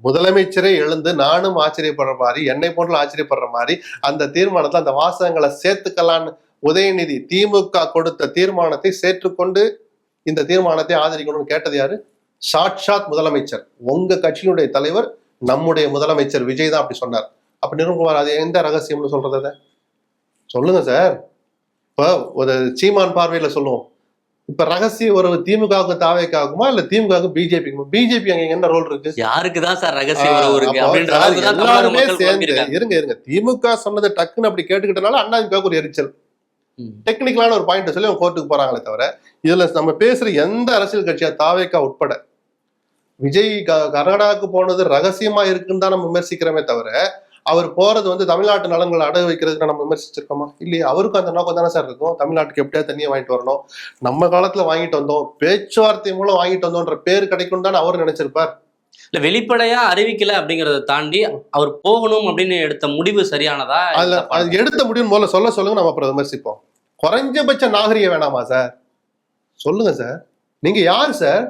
முதலமைச்சரே எழுந்து நானும் ஆச்சரியப்படுற மாதிரி என்னை போன்ற ஆச்சரியப்படுற மாதிரி அந்த தீர்மானத்துல அந்த வாசகங்களை சேர்த்துக்கலான்னு உதயநிதி திமுக கொடுத்த தீர்மானத்தை சேர்த்துக்கொண்டு இந்த தீர்மானத்தை ஆதரிக்கணும்னு கேட்டது யாரு? சாட்சாத் முதலமைச்சர், உங்க கட்சியினுடைய தலைவர், நம்முடைய முதலமைச்சர் விஜய் தான் அப்படி சொன்னார். அப்ப நிர்மல்குமார் அது எந்த ரகசியம்னு சொல்றத சொல்லுங்க சார். இப்ப ஒரு சீமான் பார்வையில சொல்லுவோம், இப்ப ரகசிய உறவு திமுகவுக்கு தாவேக்காகுமா இல்ல திமுகவுக்கு பிஜேபிக்குமா? பிஜேபி அங்க என்ன ரோல் இருக்கு? யாருக்குதான் சார் ரகசிய உறவு இருக்கு அப்படின்ற எல்லாருமே சேர்ந்து இருங்க திமுக சொன்னதை டக்குன்னு அப்படி கேட்டுக்கிட்டனால அதிமுகவுக்கு ஒரு எரிச்சல். டெக்னிக்கலான ஒரு பாயிண்ட் சொல்லி அவங்க கோர்ட்டுக்கு போறாங்களே தவிர இதுல நம்ம பேசுற எந்த அரசியல் கட்சியா தாவேக்கா உட்பட விஜய் கர்நாடகாவுக்கு போனது ரகசியமா இருக்குன்னு தான் நம்ம விமர்சிக்கிறோமே தவிர அவர் போறது வந்து தமிழ்நாட்டு நலன்களை அடகு வைக்கிறதுக்கு நம்ம விமர்சிச்சிருக்கோமா? இல்லையா? அவருக்கும் அந்த நோக்கம் தானே சார் இருக்கும். தமிழ்நாட்டுக்கு எப்படியா தண்ணியை வாங்கிட்டு வரணும், நம்ம காலத்துல வாங்கிட்டு வந்தோம், பேச்சுவார்த்தை மூலம் வாங்கிட்டு வந்தோம்ன்ற பேர் கிடைக்கும் தானே அவர் நினைச்சிருப்பார். இல்ல வெளிப்படையா அறிவிக்கல அப்படிங்கறத தாண்டி அவர் போகணும் அப்படின்னு எடுத்த முடிவு சரியானதா? அதுல அது எடுத்த முடிவு முதல்ல சொல்லுங்க, நம்ம அப்புறம் விமர்சிப்போம். குறைஞ்சபட்ச நாகரிகம் வேணாமா சார்? சொல்லுங்க சார், நீங்க யார் சார்?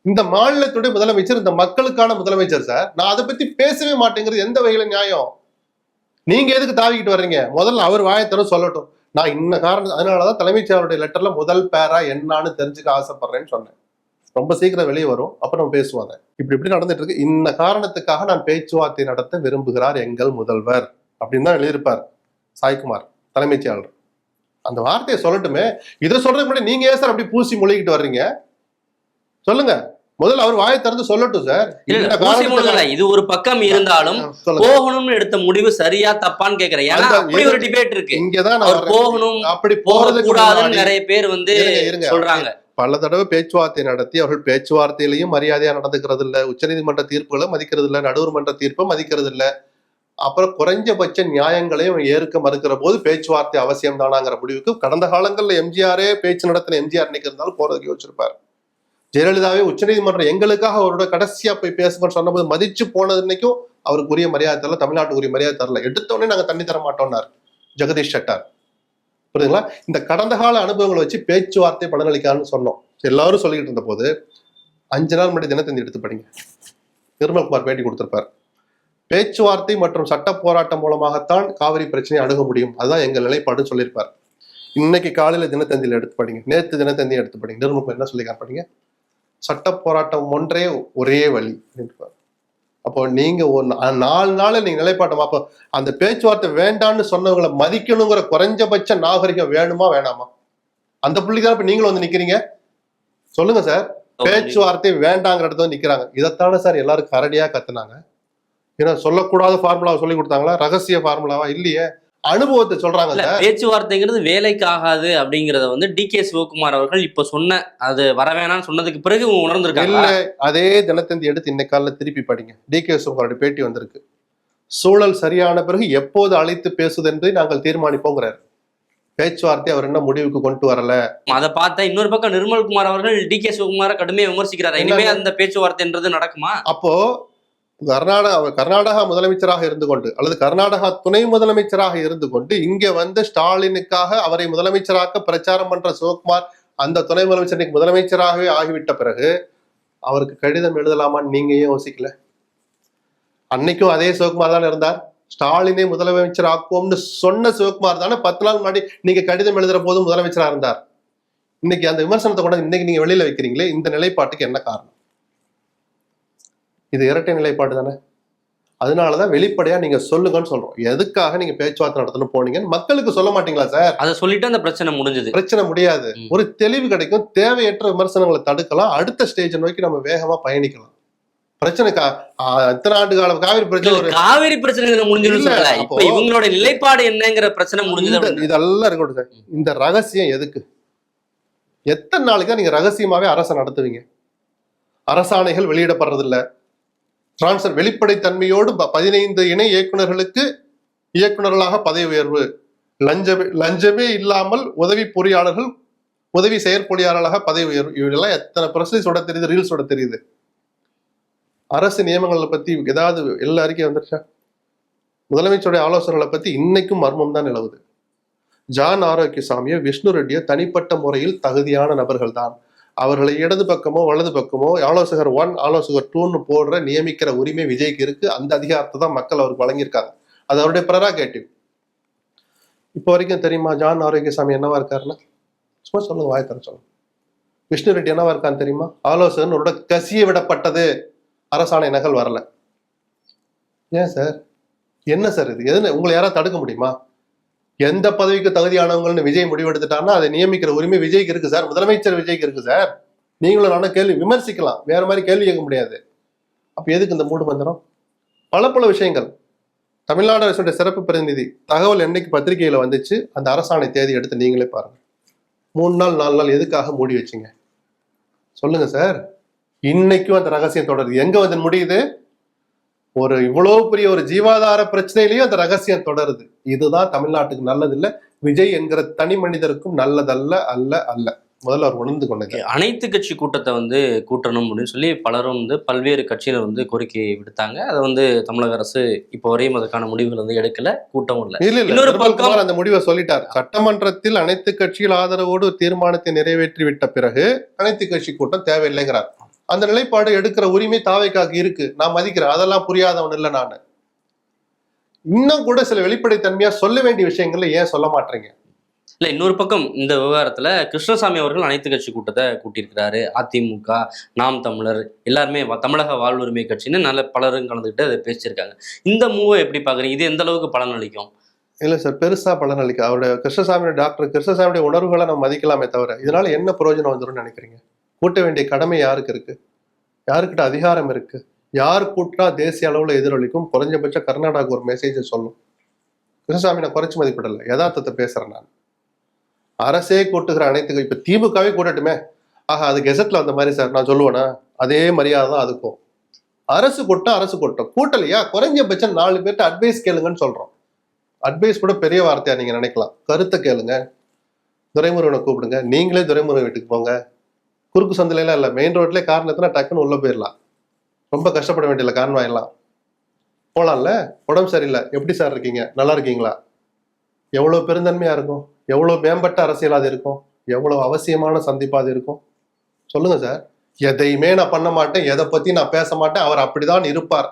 இந்த மாநிலத்துடைய முதலமைச்சர், இந்த மக்களுக்கான முதலமைச்சர் சார். நான் அதை பத்தி பேசவே மாட்டேங்கிறது எந்த வகையில நியாயம்? நீங்க எதுக்கு தாவிக்கிட்டு வர்றீங்க? முதல்ல அவர் வாயத்தரும் சொல்லட்டும். நான் இன்ன காரணம் அதனாலதான் தலைமைச் செயலருடைய லெட்டர்ல முதல் பேரா என்னான்னு தெரிஞ்சுக்க ஆசைப்படுறேன்னு சொன்னேன். ரொம்ப சீக்கிரம் வெளியே வரும், அப்ப நம்ம பேசுவோம். அதை இப்படி நடந்துட்டு இருக்கு. இந்த காரணத்துக்காக நான் பேச்சுவார்த்தை நடத்த விரும்புகிறார் எங்கள் முதல்வர் அப்படின்னு தான் எழுதியிருப்பார் சாய்குமார் தலைமைச் செயலர். அந்த வார்த்தையை சொல்லட்டுமே. இதை சொல்றதுக்கு முன்னாடி நீங்க ஏன் சார் அப்படி பூசி மொழிகிட்டு வர்றீங்க? சொல்லுங்க, முதல்ல அவர் வாயை திறந்து சொல்லட்டும் சார். இது ஒரு பக்கம் இருந்தாலும் போகணும்னு எடுத்த முடிவு சரியா தப்பான்னு கேக்குறேன். ஏன்னா அப்படி ஒரு டிபேட் இருக்கு. இங்கதான் போகணும், அப்படி போறது கூடாதுன்னு நிறைய பேர் வந்து சொல்றாங்க. பல தடவை பேச்சுவார்த்தை நடத்தி அவர்கள் பேச்சுவார்த்தையிலையும் மரியாதையா நடந்துக்கிறது இல்ல, உச்சநீதிமன்ற தீர்ப்புகளை மதிக்கிறது இல்ல, நடுவர் மன்ற தீர்ப்பை மதிக்கிறது இல்ல. அப்புறம் குறைஞ்சபட்ச நியாயங்களையும் ஏற்க மறுக்கிற போது பேச்சுவார்த்தை அவசியம் தானாங்கிற முடிவுக்கு கடந்த காலங்கள்ல எம்ஜிஆரே பேச்சு நடத்தின எம்ஜிஆர் இன்னைக்கு இருந்தாலும் போறதுக்கு யோசிச்சிருப்பார். ஜெயலலிதாவே உச்சநீதிமன்றம் எங்களுக்காக அவரோட கடைசியா போய் பேசுங்கன்னு சொன்னபோது மதிச்சு போனது இன்னைக்கும் அவருக்குரிய மரியாதை தரல, தமிழ்நாட்டுக்குரிய மரியாதை தரல. எடுத்தோடனே நாங்க தண்ணி தர மாட்டோம்னார் ஜெகதீஷ் ஷெட்டார். புரியுதுங்களா? இந்த கடந்த கால அனுபவங்களை வச்சு பேச்சுவார்த்தை பலனளிக்கான்னு சொன்னோம். எல்லாரும் சொல்லிக்கிட்டு இருந்த போது 5 நாள் முன்னாடி தினத்தந்தி எடுத்து படிங்க. நிர்மல்குமார் பேட்டி கொடுத்திருப்பார். பேச்சுவார்த்தை மற்றும் சட்ட போராட்டம் மூலமாகத்தான் காவிரி பிரச்சனையை அணுக முடியும், அதுதான் எங்கள் நிலைப்பாடுன்னு சொல்லியிருப்பார். இன்னைக்கு காலையில தினத்தந்தியில எடுத்து படிங்க, நேற்று தினத்தந்தியை எடுத்து படிங்க. நிர்மல்குமார் என்ன சொல்லி படிங்க, சட்ட போராட்டம் ஒன்றே ஒரே வழி. அப்போ நீங்க 4 நாள் நீங்க நிலைப்பாட்டம், அப்போ அந்த பேச்சுவார்த்தை வேண்டான்னு சொன்னவங்களை மதிக்கணுங்கிற குறைஞ்சபட்ச நாகரிகம் வேணுமா வேணாமா? அந்த புள்ளிதான் இப்ப நீங்களும் வந்து நிக்கிறீங்க. சொல்லுங்க சார், பேச்சுவார்த்தை வேண்டாங்கிற இடத்துல நிக்கிறாங்க. இதைத்தானே சார் எல்லாரும் கரடியா கத்துனாங்க. ஏன்னா சொல்லக்கூடாத ஃபார்முலாவை சொல்லி கொடுத்தாங்களா? ரகசிய ஃபார்முலாவா? இல்லையே, அனுபவத்தை சொல்றாங்க. பேச்சுவார்த்தைங்கிறது வேலைக்கு ஆகாது அப்படிங்கறத வந்து டி.கே. சிவகுமார் அவர்கள் இப்ப சொன்ன அது வர வேணாம்னு சொன்னதுக்கு பிறகு உணர்ந்திருக்காங்க. இல்ல, அதே தினத்தந்தி எடுத்து இன்னைக்கு காலையில திருப்பி படிங்க. டி.கே. சிவகுமாரோட பேட்டி வந்திருக்கு. சூழல் சரியான பிறகு எப்போது அழைத்து பேசுவது என்பதை நாங்கள் தீர்மானிப்போங்கிறார். பேச்சுவார்த்தை அவர் என்ன முடிவுக்கு கொண்டு வரல. அதை பார்த்தா இன்னொரு பக்கம் நிர்மல்குமார் அவர்கள் டி.கே. சிவகுமாரை கடுமையா விமர்சிக்கிறார். இனிமே அந்த பேச்சுவார்த்தைன்றது நடக்குமா? அப்போ கர்நாடகா முதலமைச்சராக இருந்து கொண்டு அல்லது கர்நாடகா துணை முதலமைச்சராக இருந்து கொண்டு இங்க வந்து ஸ்டாலினுக்காக அவரை முதலமைச்சராக்க பிரச்சாரம் பண்ற சிவகுமார் அந்த துணை முதலமைச்சர் முதலமைச்சராகவே ஆகிவிட்ட பிறகு அவருக்கு கடிதம் எழுதலாமான்னு நீங்க ஏன் யோசிக்கல? அன்னைக்கும் அதே சிவகுமார் தான் இருந்தார். ஸ்டாலினை முதலமைச்சர் ஆக்குவோம்னு சொன்ன சிவகுமார் தானே 10 நாள் முன்னாடி நீங்க கடிதம் எழுதுற போதும் முதலமைச்சரா இருந்தார். இன்னைக்கு அந்த விமர்சனத்தை கூட இன்னைக்கு நீங்க வெளியில வைக்கிறீங்களே, இந்த நிலைப்பாட்டுக்கு என்ன காரணம்? இது இரட்டை நிலைப்பாடு தானே. அதனாலதான் வெளிப்படையா நீங்க சொல்லுங்கன்னு சொல்றோம். எதுக்காக நீங்க பேச்சுவார்த்தை நடத்தணும் போனீங்கன்னு மக்களுக்கு சொல்ல மாட்டீங்களா சார்? அதை சொல்லிட்டு அந்த பிரச்சனை முடிஞ்சது. பிரச்சனை முடியாது. ஒரு தெளிவு கிடைக்கும், தேவையற்ற விமர்சனங்களை தடுக்கலாம், அடுத்த ஸ்டேஜ் நோக்கி நம்ம வேகமா பயணிக்கலாம். பிரச்சனை எத்தனை ஆண்டு காலம் காவிரி பிரச்சனை, காவிரி பிரச்சனை முடிஞ்சிடும். இப்ப இவங்களோட நிலைப்பாடு என்னங்கிற பிரச்சனை முடிஞ்சது. இதெல்லாம் இருக்கட்டும் சார். இந்த ரகசியம் எதுக்கு? எத்தனை நாளைக்கு தான் நீங்க ரகசியமாவே அரசை நடத்துவீங்க? அரசாணைகள் வெளியிடப்படுறது இல்ல, டிரான்ஸ்பர் வெளிப்படைத்தன்மையோடு 15 இணை இயக்குநர்களுக்கு இயக்குநர்களாக பதவி உயர்வு, லஞ்சமே இல்லாமல் உதவி பொறியாளர்கள் உதவி செயற்பொறியாளர்களாக பதவி உயர்வு, இதெல்லாம் எத்தனை பிரச்சனை சொல்ல தெரியுது, ரீல்ஸ் சொல்ல தெரியுது. அரசு நியமனங்களை பத்தி ஏதாவது எல்லா அறிக்கை வந்துருச்சா? முதலமைச்சருடைய ஆலோசனைகளை பத்தி இன்னைக்கும் மர்மம் தான் நிலவுது. ஜான் ஆரோக்கியசாமியோ விஷ்ணு ரெட்டியோ தனிப்பட்ட முறையில் தகுதியான நபர்கள் தான். அவர்களை இடது பக்கமோ வலது பக்கமோ ஆலோசகர் 1 ஆலோசகர் 2ன்னு போடுற நியமிக்கிற உரிமை விஜய்க்கு இருக்கு. அந்த அதிகாரத்தை தான் மக்கள் அவருக்கு வழங்கியிருக்காங்க. அது அவருடைய ப்ரெரோகேட்டிவ். இப்போ வரைக்கும் தெரியுமா ஜான் ஆரோக்கியசாமி என்னவா இருக்காருன்னு? சும்மா சொல்லுங்க, வாய்த்தர சொல்லுங்க. விஷ்ணு ரெட்டி என்னவா இருக்கான்னு தெரியுமா? ஆலோசகரோட கசிய விடப்பட்டது, அரசாணை நகல் வரல. ஏன் சார், என்ன சார் இது? எதுன்னு உங்களை யாராவது தடுக்க முடியுமா? எந்த பதவிக்கு தகுதியானவங்கள்னு விஜய் முடிவெடுத்துட்டாங்கன்னா அதை நியமிக்கிற உரிமை விஜய்க்கு இருக்கு சார், முதலமைச்சர் விஜய்க்கு இருக்கு சார். நீங்களும் நானும் கேள்வி விமர்சிக்கலாம், வேற மாதிரி கேள்வி கேட்க முடியாது. அப்ப எதுக்கு இந்த மூடு மந்திரம்? பல விஷயங்கள். தமிழ்நாடு அரசுடைய சிறப்பு பிரதிநிதி தகவல் என்னைக்கு பத்திரிகையில வந்துச்சு, அந்த அரசாணை தேதி எடுத்து நீங்களே பாருங்க. 3 நாள் 4 நாள் எதுக்காக மூடி வச்சிங்க சொல்லுங்க சார். இன்னைக்கும் அந்த ரகசியம் தொடருது. எங்க வந்து முடியுது? ஒரு இவ்வளவு பெரிய ஒரு ஜீவாதார பிரச்சனையிலையும் அந்த ரகசியம் தொடருது. இதுதான் தமிழ்நாட்டுக்கு நல்லது இல்ல, விஜய் என்கிற தனி மனிதருக்கும் நல்லதல்ல. அல்ல அல்ல முதல்ல அவர் உணர்ந்து கொண்டது. அனைத்து கட்சி கூட்டத்தை கூட்டணும் அப்படின்னு சொல்லி பலரும் பல்வேறு கட்சியினர் கோரிக்கை விடுத்தாங்க. அதை தமிழக அரசு இப்போ வரையும் அதற்கான முடிவுகள் எடுக்கல, கூட்டமும் இல்லை. இன்னொரு பக்கம் அந்த முடிவை சொல்லிட்டார். சட்டமன்றத்தில் அனைத்து கட்சிகள் ஆதரவோடு தீர்மானத்தை நிறைவேற்றி விட்ட பிறகு அனைத்து கட்சி கூட்டம் தேவையில்லைங்கிறார். அந்த நிலைப்பாடு எடுக்கிற உரிமை தாவேக்காக்கு இருக்கு, நான் மதிக்கிறேன். அதெல்லாம் புரியாதவன் இல்லை நான். இன்னும் கூட சில வெளிப்படைத்தன்மையா சொல்ல வேண்டிய விஷயங்கள்ல ஏன் சொல்ல மாட்டேங்க? இல்ல, இன்னொரு பக்கம் இந்த விவகாரத்துல கிருஷ்ணசாமி அவர்கள் அனைத்து கட்சி கூட்டத்தை கூட்டியிருக்கிறாரு. அதிமுக, நாம் தமிழர், எல்லாருமே தமிழக வாழ்வுரிமை கட்சின்னு நல்ல பலரும் கலந்துக்கிட்டு அதை பேசியிருக்காங்க. இந்த மூவை எப்படி பாக்குறீங்க? இது எந்த அளவுக்கு பலன் அளிக்கும்? இல்ல சார், பெருசா பலன் அளிக்கும். அவருடைய டாக்டர் கிருஷ்ணசாமியுடைய உணர்வுகளை நம்ம மதிக்கலாமே தவிர இதனால என்ன பிரயோஜனம் வந்துடும் நினைக்கிறீங்க? கூட்ட வேண்டிய கடமை யாருக்கு இருக்கு? யாருக்கிட்ட அதிகாரம் இருக்கு? யார் கூட்டினா தேசிய அளவுல எதிரொலிக்கும்? குறைஞ்சபட்ச கர்நாடகாவுக்கு ஒரு மெசேஜை சொல்லும். கிருஷ்ணசாமி நான் குறைச்சு மதிப்பிடல, யதார்த்தத்தை பேசுறேன் நான். அரசே கூட்டுகிற அனைத்து, இப்ப திமுகவே கூட்டட்டுமே, அது கெசட்ல அந்த மாதிரி சார் நான் சொல்லுவேனா? அதே மரியாதை தான் அதுக்கும். அரசு கூட்டம் கூட்டலையா, குறைஞ்சபட்சம் 4 பேர்ட்ட அட்வைஸ் கேளுங்கன்னு சொல்றோம். அட்வைஸ் கூட பெரிய வார்த்தையா நீங்க நினைக்கலாம். கருத்தை கேளுங்க, துரைமுருகனை கூப்பிடுங்க, நீங்களே துரைமுருகன் வீட்டுக்கு போங்க. குறுக்கு சந்தையில இல்ல, மெயின் ரோட்லயே கார் நிறுத்தினா டக்குன்னு உள்ள போயிடலாம். ரொம்ப கஷ்டப்பட வேண்டியல, காரணம் ஆயிடலாம். போலாம்ல. உடம்பு சரியில்லை, எப்படி சார் இருக்கீங்க, நல்லா இருக்கீங்களா? எவ்வளவு பெருந்தன்மையா இருக்கும், எவ்வளவு மேம்பட்ட அரசியல் அது இருக்கும், எவ்வளவு அவசியமான சந்திப்பா அது இருக்கும். சொல்லுங்க சார். எதையுமே நான் பண்ண மாட்டேன், எதை பத்தி நான் பேச மாட்டேன், அவர் அப்படிதான் இருப்பார்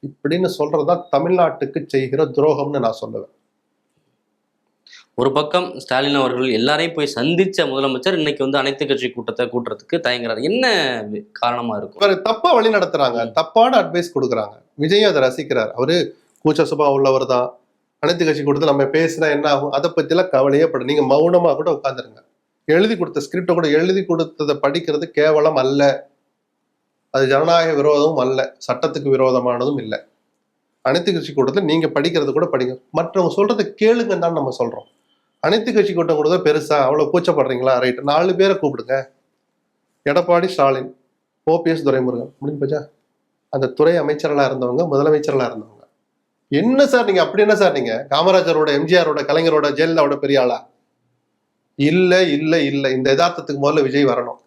இப்படின்னு சொல்றதுதான் தமிழ்நாட்டுக்கு செய்கிற துரோகம்னு நான் சொல்லுவேன். ஒரு பக்கம் ஸ்டாலின் அவர்கள் எல்லாரையும் போய் சந்திச்ச முதலமைச்சர் இன்னைக்கு அனைத்து கட்சி கூட்டத்தை கூட்டுறதுக்கு தயங்குறாரு. என்ன காரணமா இருக்கும்? தப்பா வழி நடத்துறாங்க, தப்பான அட்வைஸ் கொடுக்குறாங்க. விஜய் அதை ரசிக்கிறார். அவரு கூச்ச சுபாவம் உள்ளவர் தான். அனைத்து கட்சி கூட்டத்தில் நம்ம பேசினா என்ன ஆகும் அதை பத்தி எல்லாம் கவலையே பட, நீங்க மௌனமா கூட உட்காந்துருங்க. எழுதி கொடுத்த ஸ்கிரிப்டை கூட எழுதி கொடுத்ததை படிக்கிறது கேவலம் அல்ல, அது ஜனநாயக விரோதமும் அல்ல, சட்டத்துக்கு விரோதமானதும் இல்லை. அனைத்து கட்சி கூட்டத்தில் நீங்க படிக்கிறது கூட படிங்க, மற்றவங்க சொல்றதை கேளுங்கன்னு தான் நம்ம சொல்றோம். அனைத்து கட்சி கூட்டம் கூட பெருசா அவ்வளவு கூச்சப்படுறீங்களா? ரைட், 4 பேரை கூப்பிடுங்க. எடப்பாடி, ஸ்டாலின், ஓபிஎஸ், துரைமுருகன், முடிஞ்சு போச்சா? அந்த துறை அமைச்சர்களா இருந்தவங்க, முதலமைச்சர்களா இருந்தவங்க. என்ன சார் நீங்க அப்படி என்ன சார் நீங்க காமராஜரோட, எம்ஜிஆரோட, கலைஞரோட, ஜெயலலிதாவோட பெரிய ஆளா? இல்ல இல்ல இல்ல. இந்த யதார்த்தத்துக்கு முதல்ல விஜய் வரணும்.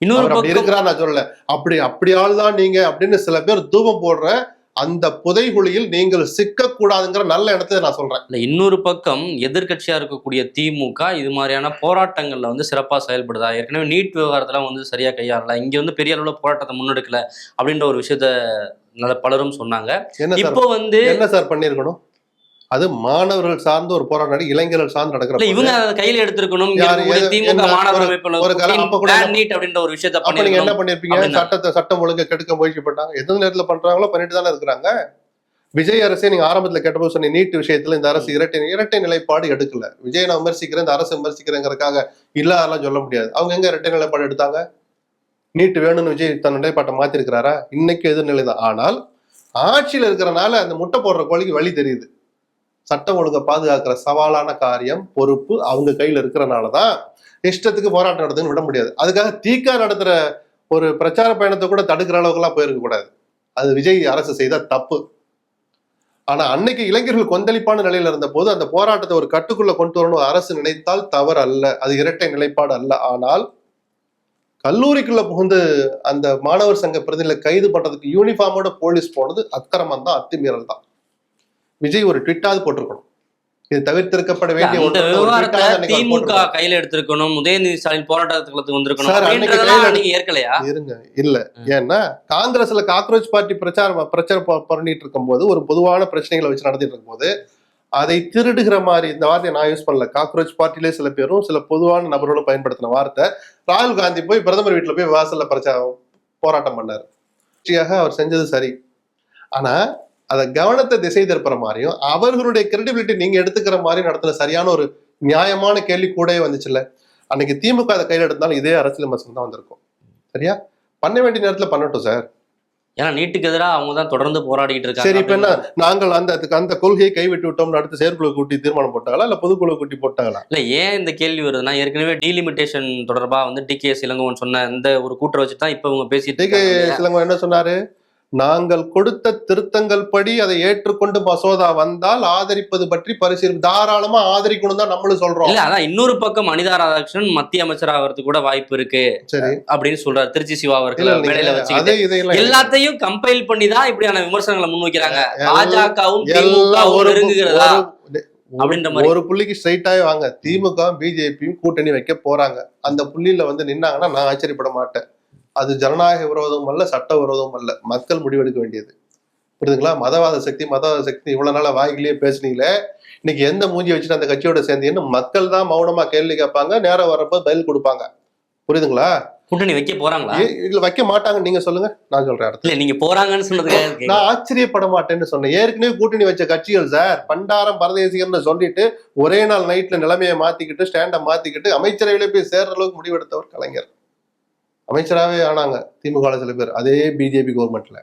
இன்னொரு அப்படி இருக்கிறா நான் சொல்லல, அப்படி ஆள் தான் நீங்க அப்படின்னு சில பேர் தூபம் போடுற அந்த புதைகுழியில் நீங்கள் சிக்கக்கூடாதுங்கிற நல்ல இடத்தை நான் சொல்றேன். இல்ல, இன்னொரு பக்கம் எதிர்க்கட்சியா இருக்கக்கூடிய திமுக இது மாதிரியான போராட்டங்கள்ல வந்து சிறப்பா செயல்படுதா? ஏற்கனவே நீட் விவகாரத்துல வந்து சரியா கையாளல, இங்க வந்து பெரிய அளவுல போராட்டத்தை முன்னெடுக்கல அப்படின்ற ஒரு விஷயத்த பலரும் சொன்னாங்க. இப்போ வந்து என்ன சார் பண்ணிருக்கணும்? அது மாணவர்கள் சார்ந்து ஒரு போராட்டம், இளைஞர்கள் சார்ந்து நடக்கிற, இவங்க அதை கையில எடுத்திருக்கணும். திமுக மாணவர் அமைப்புல நீட் அப்படின்ற ஒரு விஷயத்த அப்ப நீங்க என்ன பண்ணிருப்பீங்க? சட்டம் ஒழுங்கை கெடுக்க முயற்சி பண்ணாங்க. எந்த நேரத்துல பண்றாங்களோ பண்ணிட்டு தானே இருக்கிறாங்க. விஜய் அரசே நீங்க ஆரம்பத்துல கேட்டபோது சொன்ன நீட் விஷயத்துல இந்த அரசு இரட்டை நிலைப்பாடு எடுக்கல. விஜய் நான் விமர்சிக்கிறேன், இந்த அரசு விமர்சிக்கிறேங்கிறதுக்காக இல்லாதெல்லாம் சொல்ல முடியாது. அவங்க எங்க இரட்டை நிலைப்பாடு எடுத்தாங்க? நீட் வேணும்னு விஜய் தன் நிலைப்பாட்டை மாத்திருக்கிறாரா? இன்னைக்கு எதிர்நிலைதான். ஆனால் ஆட்சியில இருக்கிறனால அந்த முட்டை போடுற கோழிக்கு வழி தெரியுது. சட்டம் ஒழுங்கை பாதுகாக்கிற சவாலான காரியம், பொறுப்பு அவங்க கையில இருக்கிறனாலதான் இஷ்டத்துக்கு போராட்டம் நடத்துன்னு விட முடியாது. அதுக்காக தீக்கா நடத்துற ஒரு பிரச்சார பயணத்தை கூட தடுக்கிற அளவுக்கு எல்லாம் போயிருக்க கூடாது. அது விஜய் அரசு செய்த தப்பு. ஆனா அன்னைக்கு இளைஞர்கள் கொந்தளிப்பான நிலையில இருந்த போது அந்த போராட்டத்தை ஒரு கட்டுக்குள்ள கொண்டு வரணும் அரசு நினைத்தால் தவறு அல்ல. அது இரட்டை நிலைப்பாடு அல்ல. ஆனால் கல்லூரிக்குள்ள புகுந்து அந்த மாணவர் சங்க பிரதிநிதிகளை கைது பண்றதுக்கு யூனிஃபார்மோட போலீஸ் போனது அக்கிரமம் தான், அத்துமீறல் தான். விஜய் ஒரு ட்விட்டாவது போட்டிருக்கணும். இது தவிர்த்திருக்கப்பட வேண்டிய திமுக கையில எடுத்திருக்கணும். உதயநிதி ஸ்டாலின் போராட்டத்துக்கு வந்திருக்கணும். ஏற்கலையா? இருங்க, இல்ல. ஏன்னா காங்கிரஸ்ல காக்ரோச் பார்ட்டி பிரச்சாரம் பண்ணிட்டு இருக்கும் போது, ஒரு பொதுவான பிரச்சனைகளை வச்சு நடத்திட்டு இருக்கும் போது அதை திருடுகிற மாதிரி, இந்த வார்த்தையை நான் யூஸ் பண்ணல, காக்ரோச் பார்ட்டிலே சில பேரும் சில பொதுவான நபர்களும் பயன்படுத்தின வார்த்தை. ராகுல் காந்தி போய் பிரதமர் வீட்டுல போய் வாசல்ல போராட்டம் பண்ணாரு. அவர் செஞ்சது சரி. ஆனா அதை கவனத்தை திசை திருப்புற மாதிரியும் அவர்களுடைய கிரெடிபிலிட்டி நீங்க எடுத்துக்கிற மாதிரி நடத்துற சரியான ஒரு நியாயமான கேள்வி கூட வந்துச்சுல்ல. அன்னைக்கு திமுக அதை கையில் எடுத்தாலும் இதே அரசியல் விமர்சனம் தான் வந்திருக்கும். சரியா? பண்ண வேண்டிய நேரத்துல பண்ணட்டும் சார். ஏன்னா நீட்டுக்கு எதிராக அவங்க தான் தொடர்ந்து போராடிட்டு இருக்காங்க. சரி, இப்ப என்ன நாங்கள் அந்த கொள்கையை கைவிட்டு விட்டோம்னு அடுத்து செயற்குழு கூட்டி தீர்மானம் போட்டாங்களா இல்ல பொதுக்குழு கூட்டி போட்டாங்களா? இல்ல, ஏன் இந்த கேள்வி வருதுன்னா, ஏற்கனவே டீலிமிட்டேஷன் தொடர்பா வந்து டிகேஎஸ் இளங்கோவன் சொன்ன இந்த ஒரு கூற்றை வச்சுதான் இப்ப இவங்க பேசிட்டு. டிகேஎஸ் இளங்கோவன் என்ன சொன்னாரு? நாங்கள் கொடுத்த திருத்தங்கள் படி அதை ஏற்றுக்கொண்டு மசோதா வந்தால் ஆதரிப்பது பற்றி பரிசீலனை, தாராளமா ஆதரிக்கணும் தான் நம்மளும் சொல்றோம். இல்ல, அதான் இன்னொரு பக்கம் அனிதா ராதாகிருஷ்ணன் மத்திய அமைச்சர் ஆகிறதுக்கு கூட வாய்ப்பு இருக்கு சரி அப்படின்னு சொல்றாரு. திருச்சி சிவா அவர்கள் வேலையில வச்சு எல்லாத்தையும் கம்பைல் பண்ணி தான் இப்படியான விமர்சனங்களை முன்வைக்கிறாங்க. பாஜகவும் நெருங்குகிறதா அப்படின்ற மாதிரி ஒரு புள்ளிக்கு ஸ்ட்ரைட்டாவே வாங்க. திமுக பிஜேபியும் கூட்டணி வைக்க போறாங்க. அந்த புள்ளியில வந்து நின்னாங்கன்னா நான் ஆச்சரியப்பட மாட்டேன். அது ஜனநாயக விரோதமும் அல்ல, சட்ட விரோதமும் அல்ல. மக்கள் முடிவெடுக்க வேண்டியது. புரியுதுங்களா? மதவாத சக்தி இவ்வளவு நாளா வாய்கிலேயே பேசுனீங்களே, இன்னைக்கு எந்த மூஞ்சி வச்சுட்டு அந்த கட்சியோட சேர்ந்தீங்கன்னு மக்கள் தான் மௌனமா கேள்வி கேட்பாங்க. நேரம் வரப்ப பதில் கொடுப்பாங்க. புரியுதுங்களா? கூட்டணி வைக்க போறாங்களா? இல்ல, வைக்க மாட்டாங்க. நீங்க சொல்லுங்க, நான் சொல்றேன். இல்ல, நீங்க போறாங்கன்னு சொன்னதுக்கு நான் ஆச்சரியப்பட மாட்டேன்னு சொன்னேன். ஏற்கனவே கூட்டணி வச்ச கட்சிகள் சார் பண்டாரம் பரதேசிகர்னு சொல்லிட்டு ஒரே நாள் நைட்ல நிலைமையை மாத்திக்கிட்டு ஸ்டாண்ட மாத்திக்கிட்டு அமைச்சரவையில போய் சேர்ற அளவுக்கு முடிவெடுத்தவர் கலைஞர். அமைச்சராகவே ஆனாங்க திமுக சில பேர், அதே பிஜேபி கவர்மெண்ட்ல.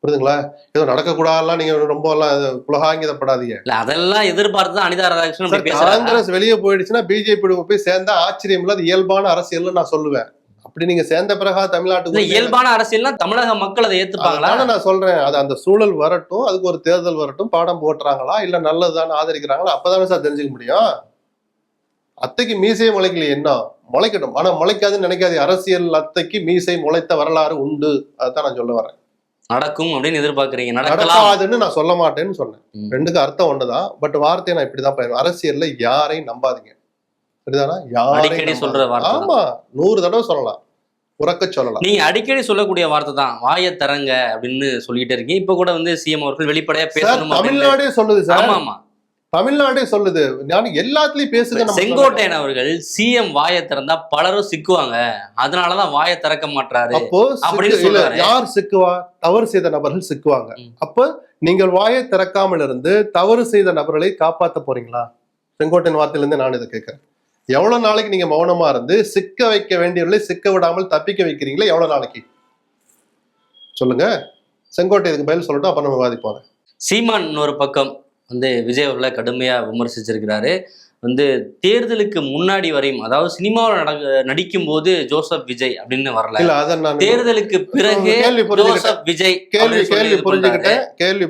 புரியுதுங்களா? ஏதோ நடக்கக்கூடாதுலாம் நீங்க ரொம்ப எல்லாம் புலகாங்கிதப்படாதீங்க. அதெல்லாம் எதிர்பார்த்து அனிதா ராதாகிருஷ்ணன் காங்கிரஸ் வெளியே போயிடுச்சுன்னா பிஜேபி போய் சேர்ந்தா ஆச்சரியம் இல்ல. அது இயல்பான அரசியல் நான் சொல்லுவேன். அப்படி நீங்க சேர்ந்த பிறகு தமிழ்நாட்டுக்கு இயல்பான அரசியல்னா தமிழக மக்கள் அதை ஏத்துப்பாங்களா? நான் சொல்றேன், அது அந்த சூழல் வரட்டும், அதுக்கு ஒரு தேர்தல் வரட்டும், பாடம் போட்டுறாங்களா இல்ல நல்லதுதான் ஆதரிக்கிறாங்களா, அப்பதானே சார் தெரிஞ்சுக்க முடியும். அத்தைக்கு மீசையை முளைக்கலையே, என்ன முளைக்கட்டும். ஆனா முளைக்காதுன்னு நினைக்காது. அரசியல் அத்தைக்கு மீசை முளைத்த வரலாறு உண்டு. அதான் நான் சொல்ல வரேன். நடக்கும் அப்படின்னு எதிர்பார்க்கறீங்க. நடக்காதுன்னு நான் சொல்ல மாட்டேன்னு சொன்னேன். ரெண்டுக்கு அர்த்தம் ஒண்ணுதான். பட் வார்த்தையை நான் இப்படிதான் பயன். அரசியல்ல யாரையும் நம்பாதீங்க. சரிதானா? அடிக்கடி சொல்ற வார்த்தை. ஆமா, 100 தடவை சொல்லலாம், உறக்க சொல்லலாம். நீங்க அடிக்கடி சொல்லக்கூடிய வார்த்தை தான் வாயை தரங்க அப்படின்னு சொல்லிட்டு இருக்கீங்க. இப்ப கூட வந்து சிஎம் அவர்கள் வெளிப்படையா பேசணும். தமிழ்நாடே சொல்லுது சார். ஆமா, தமிழ்நாடே சொல்லுது. நான் எல்லாத்துலயும் பேசுங்க. செங்கோட்டையன் அவர்கள் சிஎம் வாயை திறந்தா பலரும் சிக்குவாங்க, அதனாலதான் வாயை திறக்க மாட்டாரு. அப்போ யார் சிக்குவா? தவறு செய்த நபர்கள் சிக்குவாங்க. அப்ப நீங்கள் வாயை திறக்காமல் இருந்து தவறு செய்த நபர்களை காப்பாத்த போறீங்களா? செங்கோட்டையன் வார்த்தையில இருந்து நான் இதை கேட்கிறேன். எவ்வளவு நாளைக்கு நீங்க மௌனமா இருந்து சிக்க வைக்க வேண்டியவர்களை சிக்க விடாமல் தப்பிக்க வைக்கிறீங்களா? எவ்வளவு நாளைக்கு சொல்லுங்க. செங்கோட்டை இதுக்கு பதில் சொல்லட்டும், அப்ப நம்ம விவாதிப்போம். சீமான் ஒரு பக்கம் வந்து விஜய் அவர்களை கடுமையா விமர்சிச்சிருக்கிறாரு. வந்து தேர்தலுக்கு முன்னாடி வரையும், அதாவது சினிமாவில் நடிக்கும் போது ஜோசப் விஜய் அப்படின்னு வரல, தேர்தலுக்கு பிறகு ஜோசப் விஜய். கேள்வி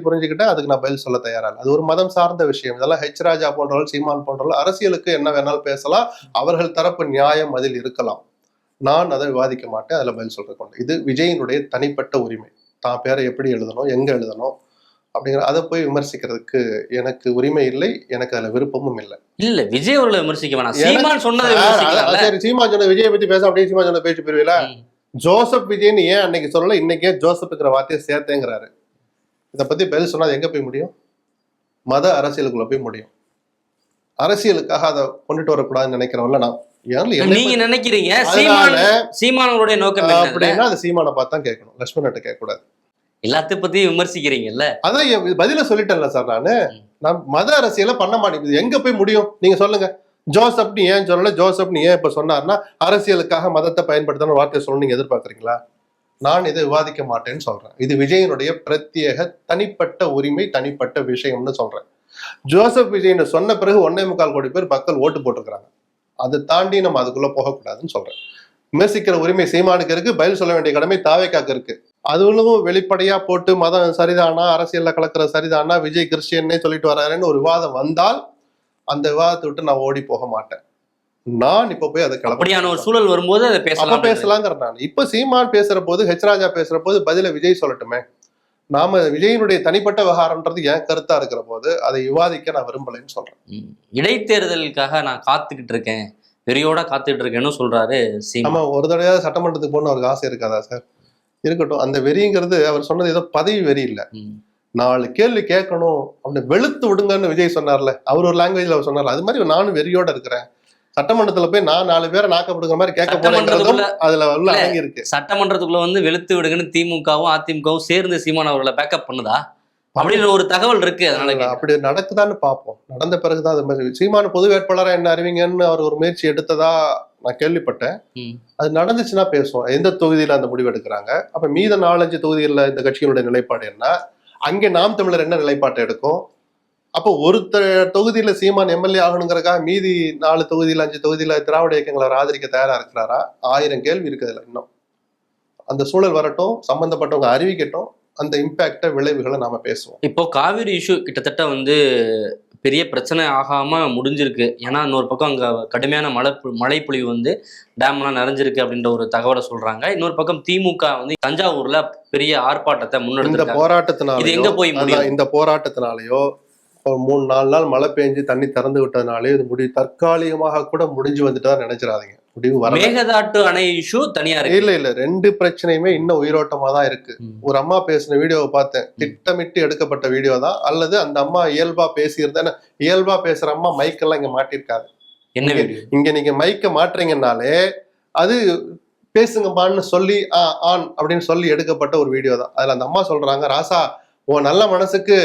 புரிஞ்சுக்கிட்டேன். அதுக்கு நான் பதில் சொல்ல தயாரா இல்லை. அது ஒரு மதம் சார்ந்த விஷயம். இதெல்லாம் ஹெச் ராஜா போன்றவர்கள், சீமான் போன்றவர்கள் அரசியலுக்கு என்ன வேணாலும் பேசலாம். அவர்கள் தரப்பு நியாயம் அதில் இருக்கலாம். நான் அதை விவாதிக்க மாட்டேன், அதுல பதில் சொல்றேன். இது விஜயினுடைய தனிப்பட்ட உரிமை. தான் பேரை எப்படி எழுதணும், எங்க எழுதணும் அப்படிங்கிற அதை போய் விமர்சிக்கிறதுக்கு எனக்கு உரிமை இல்லை, எனக்கு அதுல விருப்பமும் இல்லை. இல்ல விஜய் அவர்களை விமர்சிக்க வேணாம், சீமான் சொன்னதை விமர்சிக்கலாம்ல. சரி, சீமான் சொன்ன விஜயை பத்தி பேச அப்படியே சீமான் சொன்ன பேச்சு போயிருவீல. ஜோசப் விஜய்னு ஏன் அன்னைக்கு சொல்லல, இன்னைக்கே ஜோசப்ங்கிற வார்த்தையை சேர்த்தேங்கிறாரு. இதை பத்தி பதில் சொன்னா எங்க போய் முடியும்? மத அரசியலுக்குள்ள போய் முடியும். அரசியலுக்காக அதை கொண்டுட்டு வரக்கூடாதுன்னு நினைக்கிறவங்கள நான். நீங்க நினைக்கிறீங்க சீமானவருடைய நோக்கம் அப்படின்னா அது சீமானை பார்த்து தான் கேட்கணும், லட்சுமணன் கேட்க கூடாது. எல்லாத்தையும் பத்தியும் விமர்சிக்கிறீங்கல்ல, அதான் பதில சொல்லிட்டேன்ல சார். நான் மத அரசியல பண்ண மாட்டேங்குது, எங்க போய் முடியும் நீங்க சொல்லுங்க. ஜோசப்னு ஏன் சொல்லல, ஜோசப்னு ஏன் இப்ப சொன்னார்னா அரசியலுக்காக மதத்தை பயன்படுத்தான வார்த்தையை சொல்லணும் நீங்க எதிர்பார்க்கறீங்களா? நான் இதை விவாதிக்க மாட்டேன்னு சொல்றேன். இது விஜயனுடைய பிரத்யேக தனிப்பட்ட உரிமை, தனிப்பட்ட விஷயம்னு சொல்றேன். ஜோசப் விஜய்னு சொன்ன பிறகு 1.25 கோடி பேர் மக்கள் ஓட்டு போட்டிருக்கிறாங்க. அதை தாண்டி நம்ம அதுக்குள்ள போகக்கூடாதுன்னு சொல்றேன். விமர்சிக்கிற உரிமை சீமானுக்கு இருக்கு, பதில் சொல்ல வேண்டிய கடமை தாவேக்காக்கு இருக்கு. அதுவும் வெளிப்படையா போட்டு மதம் சரிதானா, அரசியல்ல கலக்கிற சரிதானா, விஜய் கிறிஸ்டியன்னே சொல்லிட்டு வர்றாருன்னு ஒரு விவாதம் வந்தால் அந்த விவாதத்தை விட்டு நான் ஓடி போக மாட்டேன். நான் இப்ப போய் அதை அப்படியான ஒரு சூழல் வரும்போது அதை பேசலாங்கிற நான். இப்ப சீமான் பேசுற போது, ராஜா பேசுற போது பதில விஜய் சொல்லட்டுமே. நாம விஜயனுடைய தனிப்பட்ட விவகாரம்ன்றது என் கருத்தா இருக்கிற போது அதை விவாதிக்க நான் விரும்பலைன்னு சொல்றேன். இடைத்தேர்தலுக்காக நான் காத்துக்கிட்டு இருக்கேன், வெறியோட காத்துக்கிட்டு இருக்கேன்னு சொல்றாரு சீமான். ஆமா, ஒரு தடவையாவது சட்டமன்றத்துக்கு போகணும் அவருக்கு ஆசை இருக்காதா சார்? இருக்கட்டும். அந்த வெறிங்கிறது அவர் சொன்னது ஏதோ பதவி வெறி இல்ல, 4 கேள்வி கேட்கணும் அப்படின்னு வெளுத்து விடுங்கன்னு விஜய் சொன்னார்ல, அவர் ஒரு லாங்குவேஜ்ல அவர் சொன்னார்ல, அது மாதிரி நானும் வெறியோட இருக்கிறேன். சட்டமன்றத்துல போய் நான் 4 பேரை நாக்கப்படுங்கிற மாதிரி கேட்க போறேங்கிறதும் அதுல உள்ள அடங்கி இருக்கு. சட்டமன்றத்துக்குள்ள வெளுத்து விடுங்கன்னு திமுகவும் அதிமுகவும் சேர்ந்து சீமான் அவர்களை பேக்கப் பண்ணுதா அப்படின்னு ஒரு தகவல் இருக்கு. அதனால அப்படி நடக்குதான்னு பார்ப்போம். நடந்த பிறகுதான் அது மாதிரி சீமான பொது வேட்பாளரா என்ன அறிவிங்கன்னு அவர் ஒரு முயற்சி எடுத்ததா நான் கேள்விப்பட்டேன். அது நடந்துச்சுன்னா பேசுவோம். எந்த தொகுதியில அந்த முடிவு எடுக்கிறாங்க, அப்ப மீத 4-5 தொகுதிகளில் இந்த கட்சிகளுடைய நிலைப்பாடு என்ன, அங்கே நாம் தமிழர் என்ன நிலைப்பாட்டை எடுக்கும், அப்போ ஒரு தொகுதியில சீமான் எம்எல்ஏ ஆகணுங்கிறக்காக மீதி 4 தொகுதியில 5 தொகுதியில திராவிட இயக்கங்களை ஆதரிக்க தயாரா இருக்கிறாரா? 1000 கேள்வி இருக்குதுல. இன்னும் அந்த சூழல் வரட்டும், சம்பந்தப்பட்டவங்க அறிவிக்கட்டும், அந்த இம்பாக்ட விளைவுகளை நாம பேசுவோம். இப்போ காவிரி இஷ்யூ கிட்டத்தட்ட பெரிய பிரச்சனை ஆகாம முடிஞ்சிருக்கு. ஏன்னா இன்னொரு பக்கம் அங்க கடுமையான மழை பொழிவு டேம்லாம் நிறைஞ்சிருக்கு அப்படின்ற ஒரு தகவலை சொல்றாங்க. இன்னொரு பக்கம் திமுக தஞ்சாவூர்ல பெரிய ஆர்ப்பாட்டத்தை முன்னெடுத்து இந்த போராட்டத்தினால எங்க போய் முடியும்? இந்த போராட்டத்தினாலயோ 3-4 நாள் மழை பெஞ்சு தண்ணி திறந்து விட்டதுனாலே இது முடிவு தற்காலிகமாக கூட முடிஞ்சு வந்துட்டா நினைச்சிடாதீங்க. முடிவு வர மேகதாட்டு அணை இஷ்யூ தனியா இருக்கு. இல்ல 2 பிரச்சனையுமே இன்னும் உயிரோட்டமா தான் இருக்கு. ஒரு அம்மா பேசின வீடியோவை பார்த்தேன், திட்டமிட்டு எடுக்கப்பட்ட வீடியோ தான், அல்லது அந்த அம்மா இயல்பா பேசியிருந்தேன். இயல்பா பேசுற அம்மா மைக்கெல்லாம் இங்க மாட்டிருக்காது. என்ன வீடியோ? இங்க நீங்க மைக்க மாட்டுறீங்கன்னாலே அது பேசுங்கம்மான்னு சொல்லி ஆன் அப்படின்னு சொல்லி எடுக்கப்பட்ட ஒரு வீடியோ தான். அதுல அந்த அம்மா சொல்றாங்க, ராசா உன் நல்ல மனசுக்கு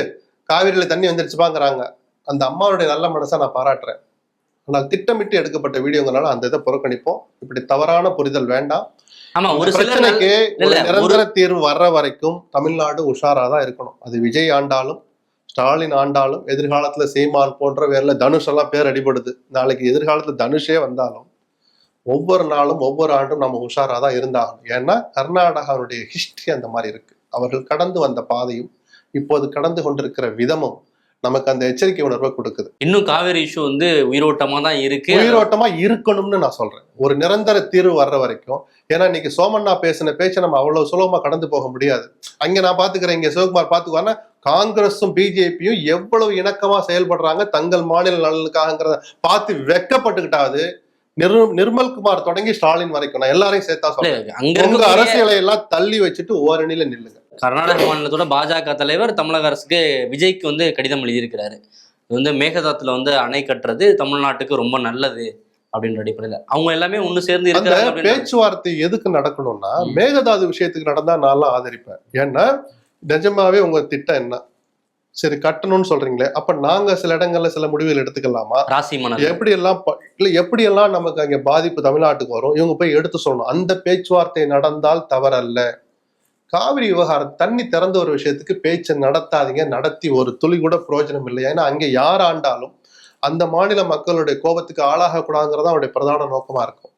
காவிரியில தண்ணி வந்துருச்சுப்பாங்கிறாங்க. அந்த அம்மாவுடைய நல்ல மனசை நான் பாராட்டுறேன். ஆனால் திட்டமிட்டு எடுக்கப்பட்ட வீடியோங்கனால அந்த இதை புறக்கணிப்போம். இப்படி தவறான புரிதல் வேண்டாம். ஆமா, ஒரு பிரச்சனைக்கு நிரந்தர தீர்வு வர்ற வரைக்கும் தமிழ்நாடு உஷாரா தான் இருக்கணும். அது விஜய் ஆண்டாலும் ஸ்டாலின் ஆண்டாலும் எதிர்காலத்துல சீமான் போன்ற வேற தனுஷ் எல்லாம் பேர் அடிபடுது. நாளைக்கு எதிர்காலத்துல தனுஷே வந்தாலும் ஒவ்வொரு நாளும் ஒவ்வொரு ஆண்டும் நம்ம உஷாரா தான் இருந்தாகணும். ஏன்னா கர்நாடகாவுடைய ஹிஸ்டரி அந்த மாதிரி இருக்கு. அவர்கள் கடந்து வந்த பாதையும் இப்போது கடந்து கொண்டிருக்கிற விதமும் நமக்கு அந்த எச்சரிக்கை உணர்வை கொடுக்குது. இன்னும் காவேரி இஷ்யூ உயிரோட்டமா தான் இருக்கு, உயிரோட்டமா இருக்கணும்னு நான் சொல்றேன், ஒரு நிரந்தர தீர்வு வர்ற வரைக்கும். ஏன்னா இன்னைக்கு சோமண்ணா பேசின பேச்சை நம்ம அவ்வளவு சுலபமா கடந்து போக முடியாது. அங்க நான் பாத்துக்கிறேன், இங்க சிவகுமார் பாத்துக்குவாருன்னா காங்கிரஸும் பிஜேபியும் எவ்வளவு இணக்கமா செயல்படுறாங்க தங்கள் மாநில நலனுக்காகங்கிறத பார்த்து வெக்கப்பட்டுக்கிட்டாது. நிர்மல்குமார் தொடங்கி ஸ்டாலின் வரைக்கும் நான் எல்லாரையும் சேர்த்தா சொல்றேன், உங்க அரசியலை எல்லாம் தள்ளி வச்சுட்டு ஓரணியில நில்லுங்க. கர்நாடக மாநிலத்தோட பாஜக தலைவர் தமிழக அரசுக்கு விஜய்க்கு கடிதம் எழுதியிருக்கிறாரு. இது மேகதாத்துல அணை கட்டுறது தமிழ்நாட்டுக்கு ரொம்ப நல்லது அப்படின்ற அடிப்படையில அவங்க எல்லாமே ஒண்ணு சேர்ந்து இருக்காங்க. பேச்சுவார்த்தை எதுக்கு நடக்கணும்னா மேகதாது விஷயத்துக்கு நடந்தா நான் ஆதரிப்பேன். ஏன்னா நிஜமாவே உங்க திட்டம் என்ன, சரி கட்டணும்னு சொல்றீங்களே, அப்ப நாங்க சில இடங்கள்ல சில முடிவுகள் எடுத்துக்கலாமா, எப்படியெல்லாம் நமக்கு அங்க பாதிப்பு தமிழ்நாட்டுக்கு வரும், இவங்க போய் எடுத்து சொல்லணும். அந்த பேச்சுவார்த்தை நடந்தால் தவறல்ல. காவிரி விவகாரம் தண்ணி திறந்த ஒரு விஷயத்துக்கு பேச்சு நடத்தாதீங்க, நடத்தி ஒரு துளி கூட பிரயோஜனம் இல்லை. ஏன்னா அங்கே யார் ஆண்டாலும் அந்த மாநில மக்களுடைய கோபத்துக்கு ஆளாகக்கூடாதுங்கிறதா அவருடைய பிரதான நோக்கமா இருக்கும்.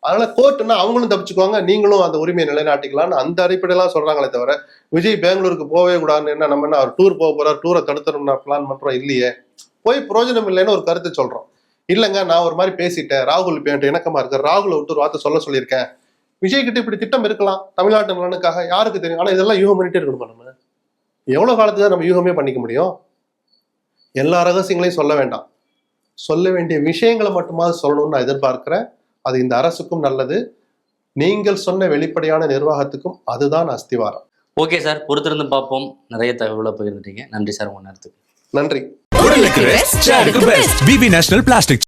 அதனால கோர்ட்டுன்னா அவங்களும் தப்பிச்சுக்குவாங்க, நீங்களும் அந்த உரிமையை நிலைநாட்டிக்கலாம்னு அந்த அடிப்படையெல்லாம் சொல்றாங்களே தவிர விஜய் பெங்களூருக்கு போகவே கூடாதுன்னு என்ன நம்ம என்ன அவர் டூர் போக போறாரு, டூரை தடுத்துறோம்னா பிளான் பண்றோம் இல்லையே, போய் பிரயோஜனம் இல்லைன்னு ஒரு கருத்தை சொல்றோம். இல்லைங்க நான் ஒரு மாதிரி பேசிட்டேன், ராகுல் பேண்ட் இணக்கமா இருக்க, ராகுலை விட்டு ஒரு வார்த்தை சொல்லியிருக்கேன், விஜய் கிட்ட இப்படி திட்டம் இருக்கலாம் தமிழ்நாட்டு நலனுக்காக, யாருக்கு தெரியும்? ஆனா இதெல்லாம் யூகம் பண்ணிட்டே இருக்கணுமா? நம்ம எவ்வளவு காலத்துக்கு தான் நம்ம யூகமே பண்ணிக்க முடியும்? எல்லா ரகசியங்களையும் சொல்ல வேண்டாம், சொல்ல வேண்டிய விஷயங்களை மட்டுமாவது சொல்லணும்னு நான் எதிர்பார்க்கிறேன். அது இந்த அரசுக்கும் நல்லது, நீங்கள் சொன்ன வெளிப்படையான நிர்வாகத்துக்கும் அதுதான் அஸ்திவாரம். ஓகே சார், பொறுத்திருந்து பார்ப்போம். நிறைய தகவலை பகிர்ந்துட்டீங்க. நன்றி சார் உங்க நேரத்துக்கு. நன்றி. BB National Plastic